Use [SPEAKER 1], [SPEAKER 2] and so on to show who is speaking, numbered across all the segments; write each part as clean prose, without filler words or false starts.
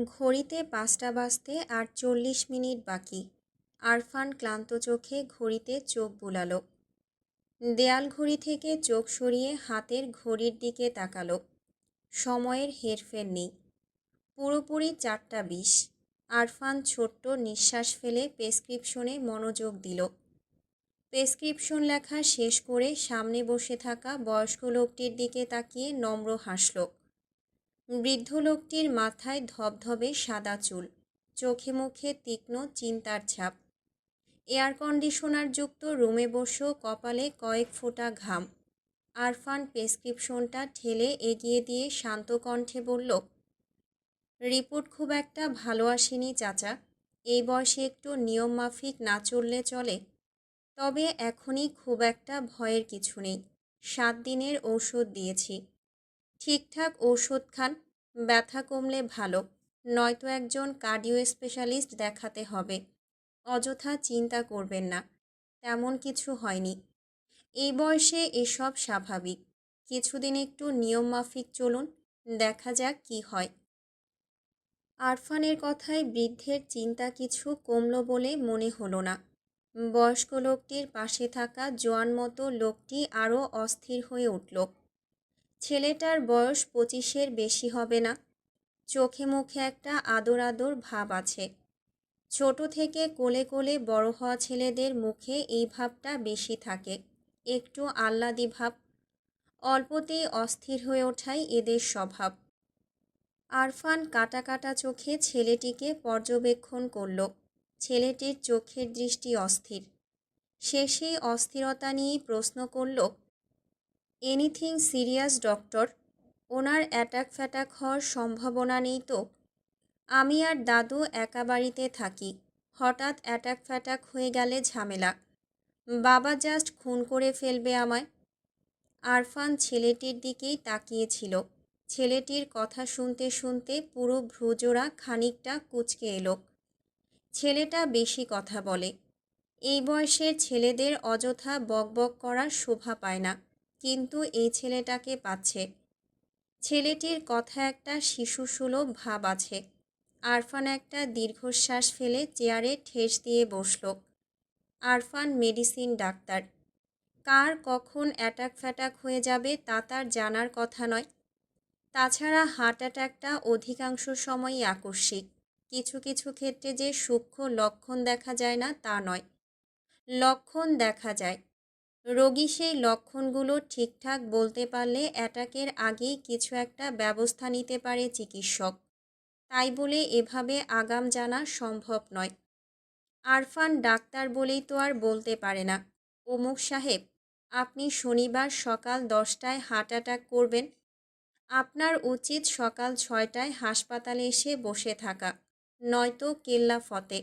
[SPEAKER 1] ঘড়িতে ৫টা বাজতে আর ৪০ মিনিট বাকি। আরফান ক্লান্ত চোখে ঘড়িতে চোখ বুলালো। দেয়াল ঘড়ি থেকে চোখ সরিয়ে হাতের ঘড়ির দিকে তাকালো। সময়ের হেরফের নেই। পুরোপুরি ৪টা ২০। আরফান ছোট্ট নিঃশ্বাস ফেলে প্রেসক্রিপশনে মনোযোগ দিল। প্রেসক্রিপশন লেখা শেষ করে সামনে বসে থাকা বয়স্ক লোকটির দিকে তাকিয়ে নম্র হাসল। বৃদ্ধ লোকটির মাথায় ধবধবে সাদা চুল, চোখে মুখে তীক্ষ্ণ চিন্তার ছাপ। এয়ার কন্ডিশনার যুক্ত রুমে বসেও কপালে কয়েক ফোঁটা ঘাম। আরফান প্রেসক্রিপশনটা ঠেলে এগিয়ে দিয়ে শান্ত কণ্ঠে বলল, রিপোর্ট খুব একটা ভালো আসেনি চাচা। এই বয়সে একটু নিয়মমাফিক না চললে চলে। তবে এখনই খুব একটা ভয়ের কিছু নেই। 7 দিনের ঔষধ দিয়েছি। ঠিকঠাক ঔষধ খান, ব্যথা কমলে ভালো, নয়তো একজন কার্ডিও স্পেশালিস্ট দেখাতে হবে। অযথা চিন্তা করবেন না, তেমন কিছু হয়নি। এই বয়সে এসব স্বাভাবিক। কিছুদিন একটু নিয়মমাফিক চলুন, দেখা যাক কি হয়। আরফানের কথায় বৃদ্ধের চিন্তা কিছু কমল বলে মনে হলো না। বয়স্ক লোকটির পাশে থাকা জোয়ান মতো লোকটি আরও অস্থির হয়ে উঠল। ছেলেটার বয়স 25-এর বেশি হবে না। চোখে মুখে একটা আদর আদর ভাব আছে। ছোট থেকে কোলে কোলে বড় হওয়া ছেলেদের মুখে এই ভাবটা বেশি থাকে, একটু আহ্লাদি ভাব। অল্পতেই অস্থির হয়ে ওঠাই এদের স্বভাব। আরফান কাটা কাটা চোখে ছেলেটিকে পর্যবেক্ষণ করল। ছেলেটির চোখের দৃষ্টি অস্থির। সে সেই অস্থিরতা নিয়েই প্রশ্ন করল, এনিথিং সিরিয়াস ডক্টর? ওনার অ্যাটাক ফ্যাটাক হওয়ার সম্ভাবনা নেই তো? আমি আর দাদু একা বাড়িতে থাকি। হঠাৎ অ্যাটাক ফ্যাটাক হয়ে গেলে ঝামেলা। বাবা জাস্ট খুন করে ফেলবে আমায়। আরফান ছেলেটির দিকেই তাকিয়েছিল। ছেলেটির কথা শুনতে শুনতে পুরো ভ্রুজোড়া খানিকটা কুঁচকে এলো। ছেলেটা বেশি কথা বলে। এই বয়সের ছেলেদের অযথা বকবক করার শোভা পায় না, কিন্তু এই ছেলেটাকে পাচ্ছে। ছেলেটির কথা একটা শিশুসুলভ ভাব আছে। আরফান একটা দীর্ঘশ্বাস ফেলে চেয়ারে ঠেস দিয়ে বসল। Arfan medicine doctor. কার কখন অ্যাটাক ফ্যাটাক হয়ে যাবে তা তার জানার কথা নয়। তাছাড়া হার্ট অ্যাটাকটা অধিকাংশ সময়ই আকস্মিক। কিছু কিছু ক্ষেত্রে যে সূক্ষ্ম লক্ষণ দেখা যায় না তা নয়। লক্ষণ দেখা যায়। রোগী সেই লক্ষণগুলো ঠিকঠাক বলতে পারলে অ্যাটাকের আগেই কিছু একটা ব্যবস্থা নিতে পারে চিকিৎসক। তাই বলে এভাবে আগাম জানা সম্ভব নয়। আরফান ডাক্তার বলেই তো আর বলতে পারে না, অমুক সাহেব, আপনি শনিবার সকাল 10টায় হার্ট অ্যাটাক করবেন। আপনার উচিত সকাল 6টায় হাসপাতালে এসে বসে থাকা, নয়তো কেল্লা ফতে।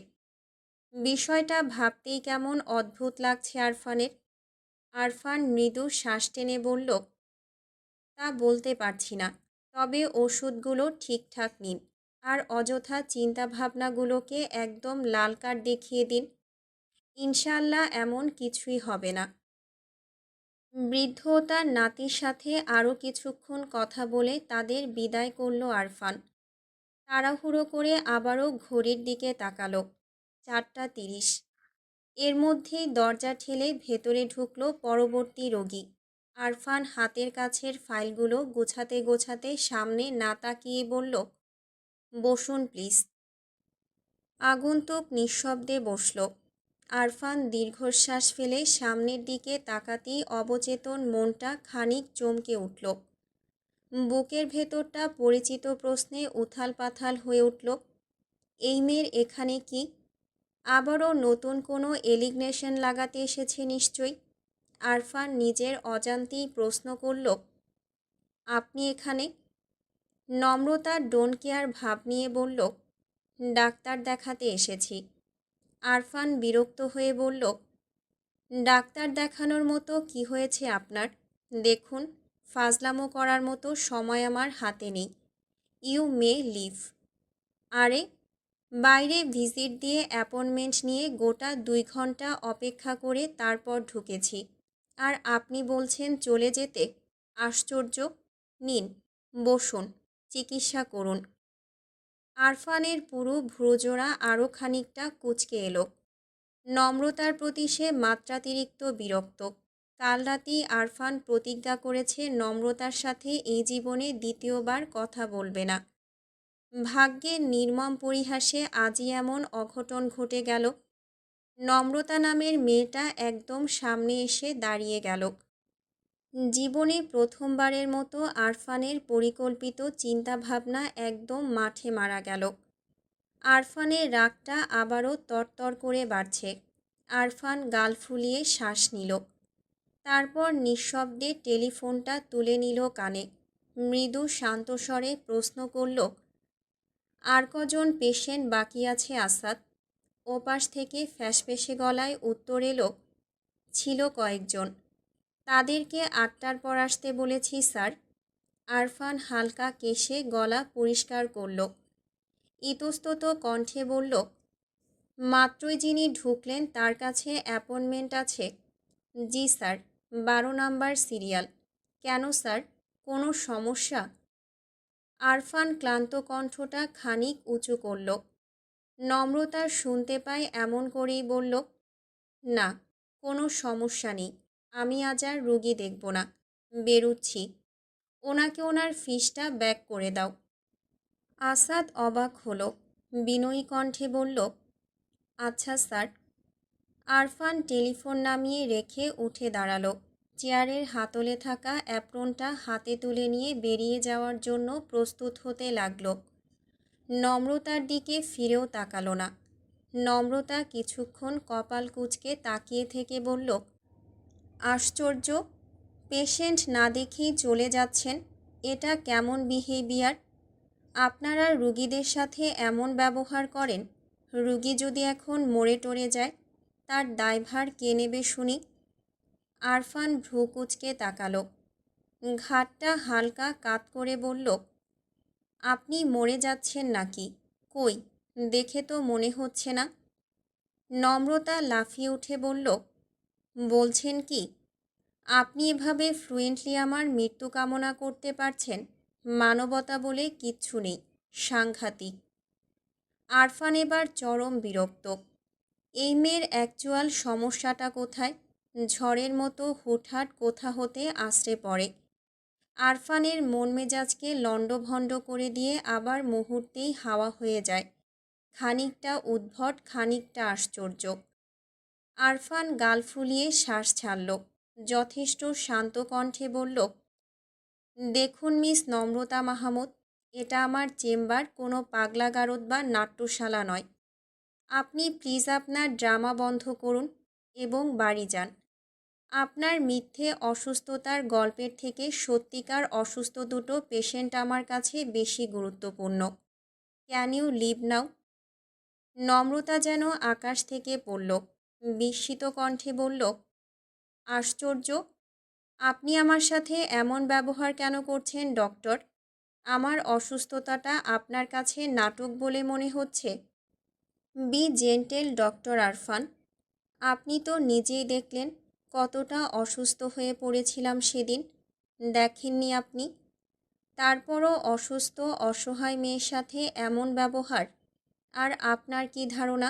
[SPEAKER 1] বিষয়টা ভাবতেই কেমন অদ্ভুত লাগছে আরফানের। আরফান মৃদু শ্বাস টেনে বলল, তা বলতে পারছি না, তবে ওষুধগুলো ঠিকঠাক নিন। আর অযথা চিন্তাভাবনাগুলোকে একদম লাল কার্ড দেখিয়ে দিন। ইনশাআল্লাহ এমন কিছুই হবে না। বৃদ্ধ তার নাতির সাথে আরও কিছুক্ষণ কথা বলে তাদের বিদায় করল আরফান। তাড়াহুড়ো করে আবারও ঘড়ির দিকে তাকালো। 4টা 30। এর মধ্যেই দরজা ঠেলে ভেতরে ঢুকল পরবর্তী রোগী। আরফান হাতের কাছের ফাইলগুলো গোছাতে গোছাতে সামনে না তাকিয়ে বলল, বসুন প্লিজ। আগন্তুক নিঃশব্দে বসল। আরফান দীর্ঘশ্বাস ফেলে সামনের দিকে তাকাতেই অবচেতন মনটা খানিক চমকে উঠল। বুকের ভেতরটা পরিচিত প্রশ্নে উথাল পাথাল হয়ে উঠল। এই মেয়ের এখানে কি? আবারও নতুন কোনো এলিগনেশন লাগাতে এসেছে নিশ্চয়ই। আরফান নিজের অজান্তেই প্রশ্ন করল, আপনি এখানে? নম্রতা ডোন্ট কেয়ার ভাব নিয়ে বলল, ডাক্তার দেখাতে এসেছি। আরফান বিরক্ত হয়ে বলল, ডাক্তার দেখানোর মতো কি হয়েছে আপনার? দেখুন, ফাজলামো করার মতো সময় আমার হাতে নেই। You may leave. আরে, বাইরে ভিজিট দিয়ে অ্যাপয়েন্টমেন্ট নিয়ে গোটা 2 ঘন্টা অপেক্ষা করে তারপর ঢুকেছি, আর আপনি বলছেন চলে যেতে? আশ্চর্য। নিন, বসুন, চিকিৎসা করুন। আরফানের পুরো ভ্রুজোড়া আরও খানিকটা কুঁচকে এলো। নম্রতার প্রতি সে মাত্রাতিরিক্ত বিরক্ত। কাল রাতেই আরফান প্রতিজ্ঞা করেছে নম্রতার সাথে এই জীবনে দ্বিতীয়বার কথা বলবে না। ভাগ্যের নির্মম পরিহাসে আজই এমন অঘটন ঘটে গেল। নম্রতা নামের মেয়েটা একদম সামনে এসে দাঁড়িয়ে গেল। জীবনে প্রথমবারের মতো আরফানের পরিকল্পিত চিন্তাভাবনা একদম মাঠে মারা গেল। আরফানের রাগটা আবারও তরতর করে বাড়ছে। আরফান গাল ফুলিয়ে শ্বাস নিল। তারপর নিঃশব্দে টেলিফোনটা তুলে নিল কানে। মৃদু শান্ত স্বরে প্রশ্ন করল, আর কজন পেশেন্ট বাকি আছে আসাদ? ওপাশ থেকে ফ্যাসফেসে গলায় উত্তর এলো, ছিল কয়েকজন। তাদেরকে 8টার পর আসতে বলেছি স্যার। আরফান হালকা কেশে গলা পরিষ্কার করল। ইতস্তত কণ্ঠে বলল, মাত্রই যিনি ঢুকলেন তার কাছে অ্যাপয়েন্টমেন্ট আছে? জি স্যার, 12 নাম্বার সিরিয়াল। কেন স্যার, কোনো সমস্যা? আরফান ক্লান্ত কণ্ঠটা খানিক উঁচু করল। নম্রতা শুনতে পায় এমন করেই বলল, না, কোনো সমস্যা নেই। আমি আজ আর রুগী দেখব না, বেরুচ্ছি। ওনাকে ওনার ফিসটা ব্যাক করে দাও। আসাদ অবাক হলো। বিনয়ী কণ্ঠে বলল, আচ্ছা স্যার। আরফান টেলিফোন নামিয়ে রেখে উঠে দাঁড়ালো। চেয়ারের হাতলে থাকা অ্যাপ্রনটা হাতে তুলে নিয়ে বেরিয়ে যাওয়ার জন্য প্রস্তুত হতে লাগলো। নম্রতার দিকে ফিরেও তাকালো না। নম্রতা কিছুক্ষণ কপাল কুঁচকে তাকিয়ে থেকে বলল, আশ্চর্য, পেশেন্ট না দেখেই চলে যাচ্ছেন। এটা কেমন বিহেভিয়ার? আপনারা রুগীদের সাথে এমন ব্যবহার করেন? রুগী যদি এখন মরে টরে যায়, তার দায়ভার কে নেবে শুনি? আরফান ভ্রু কুঁচকে তাকালো। ঘাটটা হালকা কাত করে বলল, আপনি মরে যাচ্ছেন নাকি? কই, দেখে তো মনে হচ্ছে না। নম্রতা লাফিয়ে উঠে বলল, বলছেন কি? আপনি এভাবে ফ্লুয়েন্টলি আমার মৃত্যু কামনা করতে পারছেন? মানবতা বলে কিচ্ছু নেই, সাংঘাতিক। আরফান এবার চরম বিরক্ত। এই মেয়ের অ্যাকচুয়াল সমস্যাটা কোথায়? ঝড়ের মতো হুটহাট কোথা হতে আছড়ে পড়ে। আরফানের মন মেজাজকে লণ্ডভণ্ড করে দিয়ে আবার মুহূর্তেই হাওয়া হয়ে যায়। খানিকটা উদ্ভট, খানিকটা আশ্চর্য। আরফান গাল ফুলিয়ে শ্বাস ছাড়ল। যথেষ্ট শান্ত কণ্ঠে বলল, দেখুন মিস নম্রতা মাহমুদ, এটা আমার চেম্বার, কোনো পাগলাগারদ বা নাট্যশালা নয়। আপনি প্লিজ আপনার ড্রামা বন্ধ করুন এবং বাড়ি যান। আপনার মিথ্যে অসুস্থতার গল্পের থেকে সত্যিকার অসুস্থ দুটো পেশেন্ট আমার কাছে বেশি গুরুত্বপূর্ণ। ক্যান ইউ লিভ নাও? নম্রতা যেন আকাশ থেকে পড়ল। বিস্মিত কণ্ঠে বলল, আশ্চর্য, আপনি আমার সাথে এমন ব্যবহার কেন করছেন ডক্টর? আমার অসুস্থতাটা আপনার কাছে নাটক বলে মনে হচ্ছে? Be gentle doctor Arfan. আপনি তো নিজেই দেখলেন কতটা অসুস্থ হয়ে পড়েছিলাম সেদিন। দেখেননি আপনি? তারপরও অসুস্থ অসহায় মেয়ের সাথে এমন ব্যবহার। আর আপনার কি ধারণা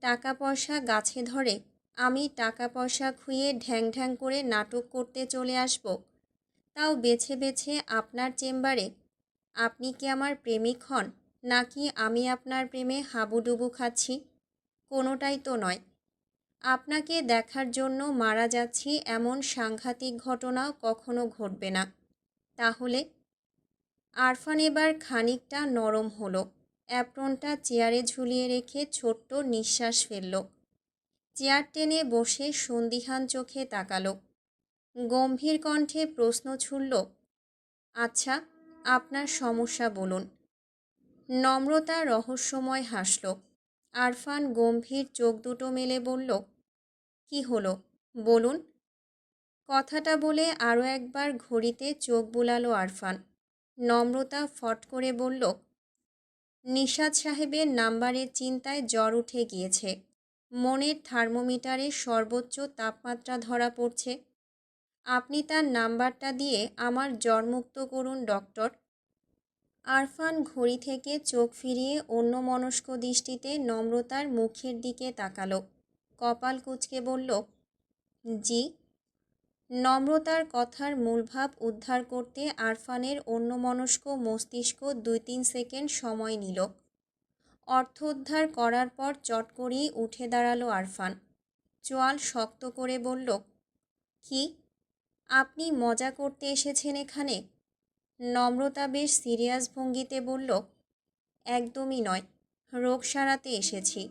[SPEAKER 1] টাকা পয়সা গাছে ধরে? আমি টাকা পয়সা খুইয়ে ঢ্যাং ঢ্যাং করে নাটক করতে চলে আসব, তাও বেছে বেছে আপনার চেম্বারে? আপনি কি আমার প্রেমিক হন, নাকি আমি আপনার প্রেমে হাবুডুবু খাচ্ছি? কোনোটাই তো নয়। আপনাকে দেখার জন্য মারা যাচ্ছি এমন সাংঘাতিক ঘটনাও কখনো ঘটবে না। তাহলে? আরফান এবার খানিকটা নরম হলো। অ্যাপ্রনটা চেয়ারে ঝুলিয়ে রেখে ছোট্ট নিঃশ্বাস ফেলল। চেয়ার টেনে বসে সন্দিহান চোখে তাকালো। গম্ভীর কণ্ঠে প্রশ্ন ছুড়ল, আচ্ছা, আপনার সমস্যা বলুন। নম্রতা রহস্যময় হাসল। আরফান গম্ভীর চোখ দুটো মেলে বলল, কি হলো বলুন। কথাটা বলে আরও একবার ঘড়িতে চোখ বুলালো আরফান। নম্রতা ফট করে বলল, নিশাত সাহেবের নাম্বারের চিন্তায় জ্বর উঠে গিয়েছে। মনের থার্মোমিটারে সর্বোচ্চ তাপমাত্রা ধরা পড়ছে। আপনি তার নাম্বারটা দিয়ে আমার জ্বরমুক্ত করুন ডক্টর। আরফান ঘড়ি থেকে চোখ ফিরিয়ে অন্যমনস্ক দৃষ্টিতে নম্রতার মুখের দিকে তাকালো। কপাল কুঁচকে বলল, জি। নম্রতার কথার মূলভাব উদ্ধার করতে আরফানের অন্যমনস্ক মস্তিষ্ক ২-৩ সেকেন্ড সময় নিল। অর্থ উদ্ধার করার পর চট করেই উঠে দাঁড়ালো আরফান। চোয়াল শক্ত করে বলল, কি? আপনি মজা করতে এসেছেন এখানে? নম্রতা বেশ সিরিয়াস ভঙ্গিতে বলল, একদমই নয়, রোগ সারাতে এসেছি।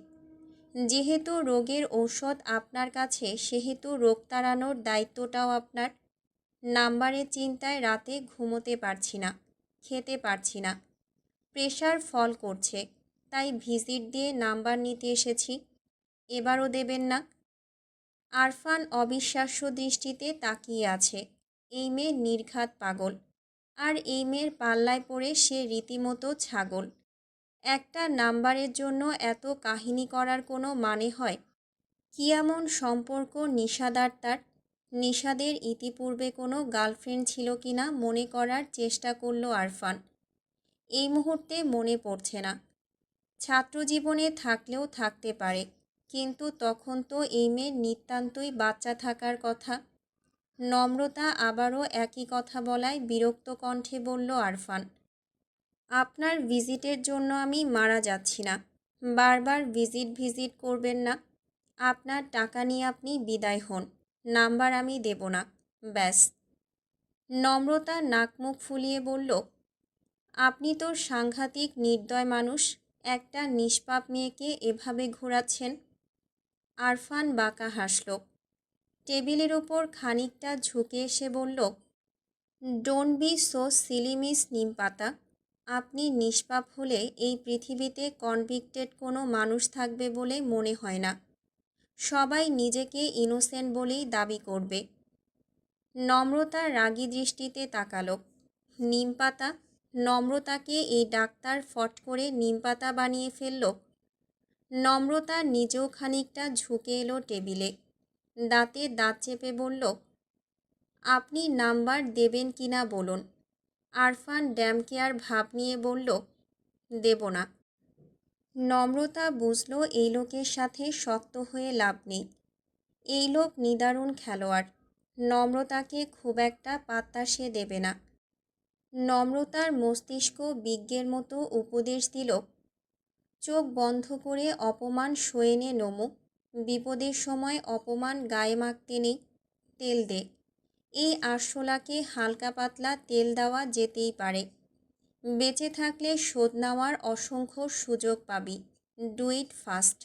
[SPEAKER 1] যেহেতু রোগের ঔষধ আপনার কাছে, সেহেতু রোগ তাড়ানোর দায়িত্বটাও আপনার। নাম্বারের চিন্তায় রাতে ঘুমোতে পারছি না, খেতে পারছি না, প্রেশার ফল করছে, তাই ভিজিট দিয়ে নাম্বার নিতে এসেছি। এবারও দেবেন না? আরফান অবিশ্বাস্য দৃষ্টিতে তাকিয়ে আছে। এই মেয়ে নির্ঘাত পাগল, আর এই মেয়ের পাল্লায় পড়ে সে রীতিমতো ছাগল। একটা নাম্বারের জন্য এত কাহিনী করার কোনো মানে হয়? কি এমন সম্পর্ক নিশাদার তার? নিশাদের ইতিপূর্বে কোনো গার্লফ্রেন্ড ছিল কিনা মনে করার চেষ্টা করল আরফান। এই মুহূর্তে মনে পড়ছে না। ছাত্রজীবনে থাকলেও থাকতে পারে, কিন্তু তখন তো এই মেয়ের নিতান্তই বাচ্চা থাকার কথা। নম্রতা আবারও একই কথা বলায় বিরক্ত কণ্ঠে বলল আরফান, আপনার ভিজিটের জন্য আমি মারা যাচ্ছি না। বারবার ভিজিট করবেন না। আপনার টাকা নিয়ে আপনি বিদায় হন। নাম্বার আমি দেব না, ব্যাস। নম্রতা নাক মুখ ফুলিয়ে বলল, আপনি তো সাংঘাতিক নির্দয় মানুষ। একটা নিষ্পাপ মেয়েকে এভাবে ঘোরাচ্ছেন। আরফান বাঁকা হাসল। টেবিলের ওপর খানিকটা ঝুঁকে এসে বলল, don't be so silly miss Nimpata. আপনি নিষ্পাপ হলে এই পৃথিবীতে কনভিক্টেড কোনো মানুষ থাকবে বলে মনে হয় না। সবাই নিজেকে ইনোসেন্ট বলেই দাবি করবে। নম্রতা রাগী দৃষ্টিতে তাকালো। নিমপাতা? নম্রতাকে এই ডাক্তার ফট করে নিমপাতা বানিয়ে ফেলল। নম্রতা নিজেও খানিকটা ঝুঁকে এলো টেবিলে। দাঁতে দাঁত চেপে বলল, আপনি নাম্বার দেবেন কিনা বলুন। আরফান ড্যামকেয়ার ভাব নিয়ে বলল, দেব না। নম্রতা বুঝল এই লোকের সাথে শক্ত হয়ে লাভ নেই। এই লোক নিদারুণ খেলোয়াড়। নম্রতাকে খুব একটা পাত্তা সে দেবে না। নম্রতার মস্তিষ্ক বিজ্ঞের মতো উপদেশ দিল, চোখ বন্ধ করে অপমান সয়ে নে নমু। বিপদের সময় অপমান গায়ে মাখতে নেই, তেল দে। এই আরশোলাকে হালকা পাতলা তেল দেওয়া যেতেই পারে। বেঁচে থাকলে শোধ নেওয়ার অসংখ্য সুযোগ পাবি। Do it fast.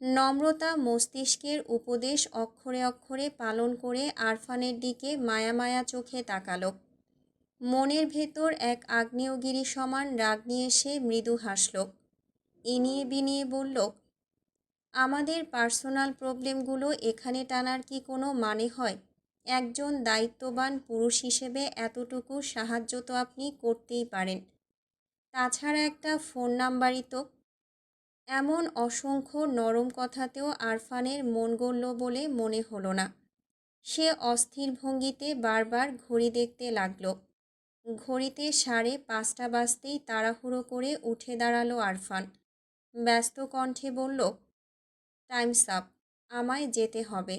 [SPEAKER 1] নম্রতা মস্তিষ্কের উপদেশ অক্ষরে অক্ষরে পালন করে আরফানের দিকে মায়া মায়া চোখে তাকালো। মনের ভেতর এক আগ্নেয়গিরি সমান রাগ নিয়ে সে মৃদু হাসল। ইনিয়ে বিনিয়ে বলল, আমাদের পার্সোনাল প্রবলেমগুলো এখানে টানার কি কোনো মানে হয়? একজন দায়িত্ববান পুরুষ হিসেবে এতটুকু সাহায্য তো আপনি করতেই পারেন। তাছাড়া একটা ফোন নাম্বারই তো। এমন অসংখ্য নরম কথাতেও আরফানের মন গলল বলে মনে হলো না। সে অস্থির ভঙ্গিতে বারবার ঘড়ি দেখতে লাগল। ঘড়িতে 5:30 বাজতেই তাড়াহুড়ো করে উঠে দাঁড়ালো আরফান। ব্যস্ত কণ্ঠে বলল, টাইমস আপ, আমায় যেতে হবে।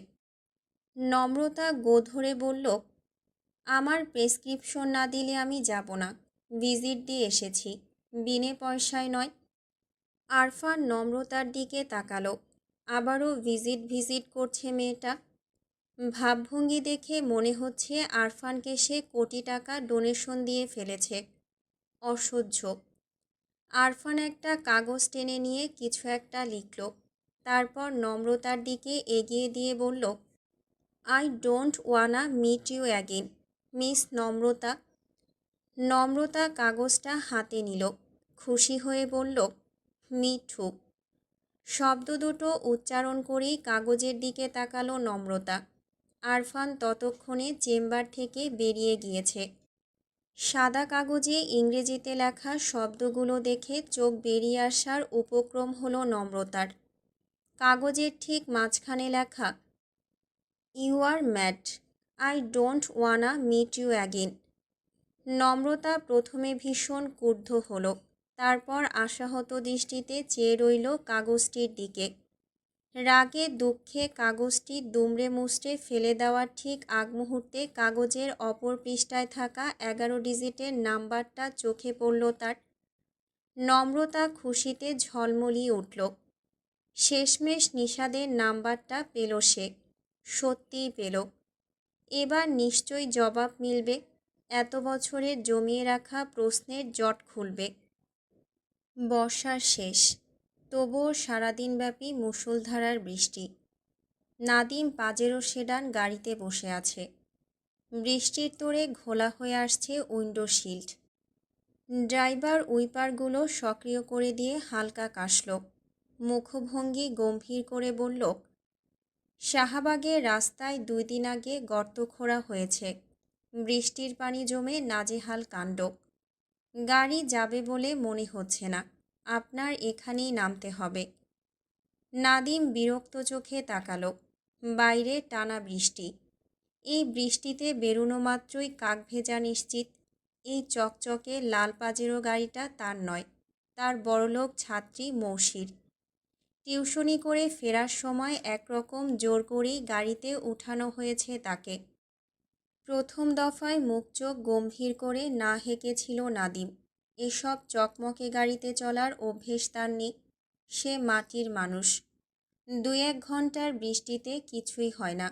[SPEAKER 1] নম্রতা গোধরে বলল, আমার প্রেসক্রিপশন না দিলে আমি যাব না। ভিজিট দিয়ে এসেছি, বিনে পয়সায় নয়। আরফান নম্রতার দিকে তাকালো। আবারও ভিজিট করছে মেয়েটা। ভাবভঙ্গি দেখে মনে হচ্ছে আরফানকে সে কোটি টাকা ডোনেশন দিয়ে ফেলেছে। অসহ্য। আরফান একটা কাগজ টেনে নিয়ে কিছু একটা লিখল। তারপর নম্রতার দিকে এগিয়ে দিয়ে বলল, I don't wanna meet you again, miss Namrata. Namrata কাগজটা হাতে নিল। খুশি হয়ে বলল, মি টু। শব্দ দুটো উচ্চারণ করেই কাগজের দিকে তাকালো নম্রতা। আরফান ততক্ষণে চেম্বার থেকে বেরিয়ে গিয়েছে। সাদা কাগজে ইংরেজিতে লেখা শব্দগুলো দেখে চোখ বেরিয়ে আসার উপক্রম হলো নম্রতার। কাগজের ঠিক মাঝখানে লেখা, you are mad, I don't wanna meet you again. Namrata প্রথমে ভীষণ ক্রুদ্ধ হলো, তারপর আশাহত দৃষ্টিতে চেয়ে রইল কাগজটির দিকে। রাগে দুঃখে কাগজটি দুমড়ে মুচড়ে ফেলে দেওয়ার ঠিক আগ মুহূর্তে কাগজের অপর পৃষ্ঠায় থাকা 11 ডিজিটের নাম্বারটা চোখে পড়ল তার। নম্রতা খুশিতে ঝলমলিয়ে উঠল। শেষমেশ নিষাদের নাম্বারটা পেল সে। সত্যিই পেল। এবার নিশ্চয়ই জবাব মিলবে। এত বছরের জমিয়ে রাখা প্রশ্নের জট খুলবে। বর্ষার শেষ, তবুও সারাদিনব্যাপী মুষলধারার বৃষ্টি। নাদিম পাজেরো সেডান গাড়িতে বসে আছে। বৃষ্টির তোড়ে ঘোলা হয়ে আসছে উইন্ডো শিল্ড। ড্রাইভার উইপারগুলো সক্রিয় করে দিয়ে হালকা কাশল। মুখভঙ্গি গম্ভীর করে বলল, শাহবাগের রাস্তায় 2 দিন আগে গর্ত খোঁড়া হয়েছে। বৃষ্টির পানি জমে নাজেহাল কাণ্ড। গাড়ি যাবে বলে মনে হচ্ছে না। আপনার এখানেই নামতে হবে। নাদিম বিরক্ত চোখে তাকালো। বাইরে টানা বৃষ্টি। এই বৃষ্টিতে বেরোনো মাত্রই কাক ভেজা নিশ্চিত। এই চকচকে লাল পাজেরো গাড়িটা তার নয়, তার বড়লোক ছাত্রী মৌসির। টিউশনি করে ফেরার সময় একরকম জোর করেই গাড়িতে উঠানো হয়েছে তাকে। প্রথম দফায় মুখ চোখ গম্ভীর করে না হেঁকেছিল নাদিম। এসব চকমকে গাড়িতে চলার অভ্যেস তার নেই। সে মাটির মানুষ। 2-1 ঘন্টার বৃষ্টিতে কিছুই হয় না,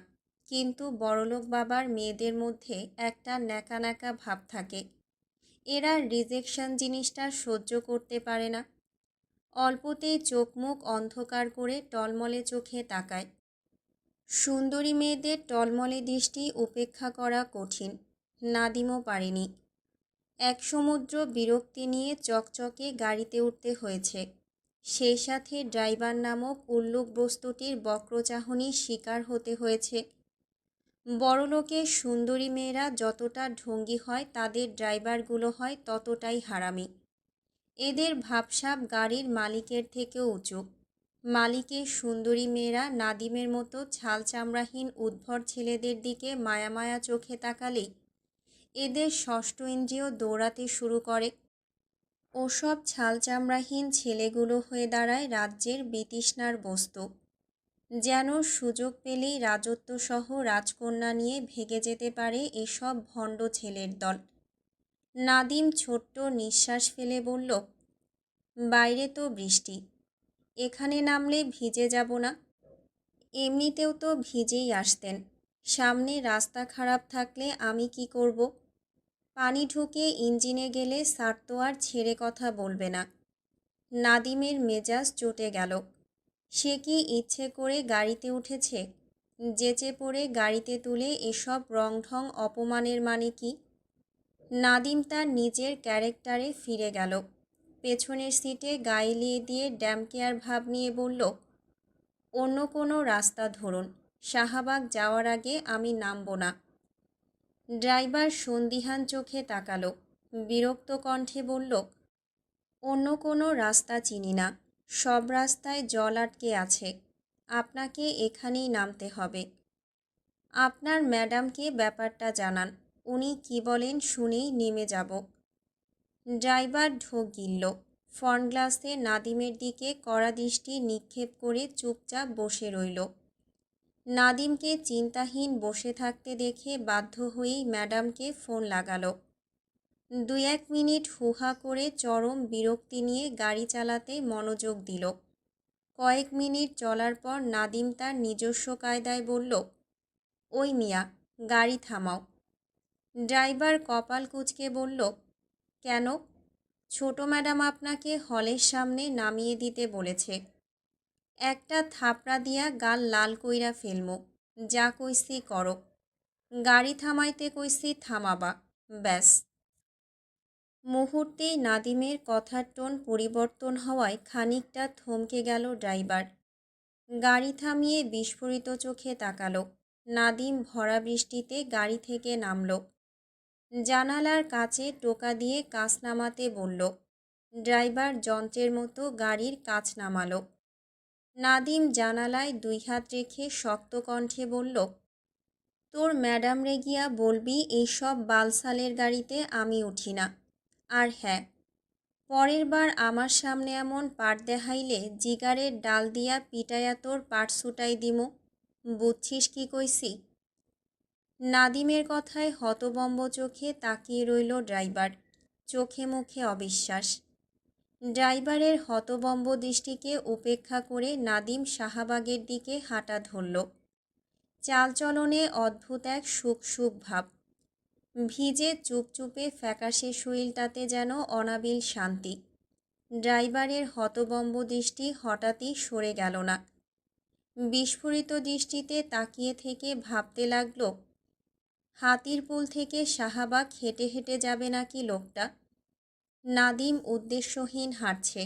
[SPEAKER 1] কিন্তু বড়লোক বাবার মেয়েদের মধ্যে একটা ন্যাকা ন্যাকা ভাব থাকে। এরা রিজেকশন জিনিসটা সহ্য করতে পারে না। অল্পতেই চোখ মুখ অন্ধকার করে টলমলে চোখে তাকায়। সুন্দরী মেয়েদের টলমলে দৃষ্টি উপেক্ষা করা কঠিন। নাদিমও পারেনি। এক সমুদ্র বিরক্তি নিয়ে চকচকে গাড়িতে উঠতে হয়েছে। সেই সাথে ড্রাইভার নামক উল্লুক বস্তুটির বক্রচাহনির শিকার হতে হয়েছে। বড়লোকের সুন্দরী মেয়েরা যতটা ঢঙ্গি হয়, তাদের ড্রাইভারগুলো হয় ততটাই হারামি। এদের ভাবসাব গাড়ির মালিকের থেকেও উঁচু। মালিকের সুন্দরী মেয়েরা নাদিমের মতো ছাল চামড়াহীন উদ্ভট ছেলেদের দিকে মায়া মায়া চোখে তাকালেই এদের ষষ্ঠ ইন্দ্রিয় দৌড়াতে শুরু করে। ওসব ছাল চামড়াহীন ছেলেগুলো হয়ে দাঁড়ায় রাজ্যের বিতৃষ্ণার বস্তু। যেন সুযোগ পেলেই রাজত্বসহ রাজকন্যা নিয়ে ভেগে যেতে পারে এসব ভণ্ড ছেলের দল। নাদিম ছোট্ট নিঃশ্বাস ফেলে বলল, বাইরে তো বৃষ্টি, এখানে নামলে ভিজে যাব না? এমনিতেও তো ভিজেই আসতেন। সামনে রাস্তা খারাপ থাকলে আমি কি করব? পানি ঢুকে ইঞ্জিনে গেলে স্যার তো আর ছেড়ে কথা বলবে না। নাদিমের মেজাজ চটে গেল। সে কি ইচ্ছে করে গাড়িতে উঠেছে? যেচে পড়ে গাড়িতে তুলে এসব রংঢং অপমানের মানে কি? নাদিম তার নিজের ক্যারেক্টারে ফিরে গেল। পেছনের সিটে গা এলিয়ে দিয়ে ড্যামকেয়ার ভাব নিয়ে বলল, অন্য কোনো রাস্তা ধরুন, শাহবাগ যাওয়ার আগে আমি নামব না। ড্রাইভার সন্দিহান চোখে তাকালো। বিরক্ত কণ্ঠে বলল, অন্য কোনো রাস্তা চিনি না। সব রাস্তায় জল আটকে আছে। আপনাকে এখানেই নামতে হবে। আপনার ম্যাডামকে ব্যাপারটা জানান। উনি কি বলেন শুনেই নেমে যাব। ড্রাইভার ঢোক গিলল। ফ্রন্ট গ্লাসে নাদিমের দিকে কড়া দৃষ্টি নিক্ষেপ করে চুপচাপ বসে রইল। নাদিমকে চিন্তাহীন বসে থাকতে দেখে বাধ্য হয়েই ম্যাডামকে ফোন লাগালো। 2-1 মিনিট হুহা করে চরম বিরক্তি নিয়ে গাড়ি চালাতে মনোযোগ দিল। কয়েক মিনিট চলার পর নাদিম তার নিজস্ব কায়দায় বলল, ওই মিয়া, গাড়ি থামাও। ড্রাইভার কপাল কুঁচকে বলল, কেন? ছোট ম্যাডাম আপনাকে হলের সামনে নামিয়ে দিতে বলেছে। একটা থাপড়া দিয়া গাল লাল কইরা ফেলমু। যা কইছি করো। গাড়ি থামাইতে কইছি থামাবা, ব্যাস। মুহূর্তেই নাদিমের কথার টোন পরিবর্তন হওয়ায় খানিকটা থমকে গেল ড্রাইভার। গাড়ি থামিয়ে বিস্ফোরিত চোখে তাকালো। নাদিম ভরা বৃষ্টিতে গাড়ি থেকে নামল। জানালার কাছে টোকা দিয়ে কাঁচ নামাতে বলল। ড্রাইভার যন্ত্রের মতো গাড়ির কাঁচ নামালো। নাদিম জানালায় 2 হাত রেখে শক্ত কণ্ঠে বলল, তোর ম্যাডামরে গিয়া বলবি এইসব বালসালের গাড়িতে আমি উঠি না। আর হ্যাঁ, পরের বার আমার সামনে এমন পাট দেখাইলে জিগারের ডাল দিয়া পিটাইয়া তোর পাট ছুটাই দিমু। বুঝছিস কি কইছি? নাদিমের কথায় হতবম্ব চোখে তাকিয়ে রইল ড্রাইভার, চোখে মুখে অবিশ্বাস। ড্রাইভারের হতবম্ব দৃষ্টিকে উপেক্ষা করে নাদিম শাহবাগের দিকে হাঁটা ধরল। চালচলনে অদ্ভুত এক সুখ সুখ ভাব। ভিজে চুপচুপে ফ্যাকাশে শরীরটাতে যেন অনাবিল শান্তি। ড্রাইভারের হতবম্ব দৃষ্টি হঠাৎই সরে গেল না। বিস্ফোরিত দৃষ্টিতে তাকিয়ে থেকে ভাবতে লাগলো, হাতিরপুল থেকে শাহবাগ হেঁটে হেঁটে যাবে নাকি লোকটা। নাদিম উদ্দেশ্যহীন হাঁটছে,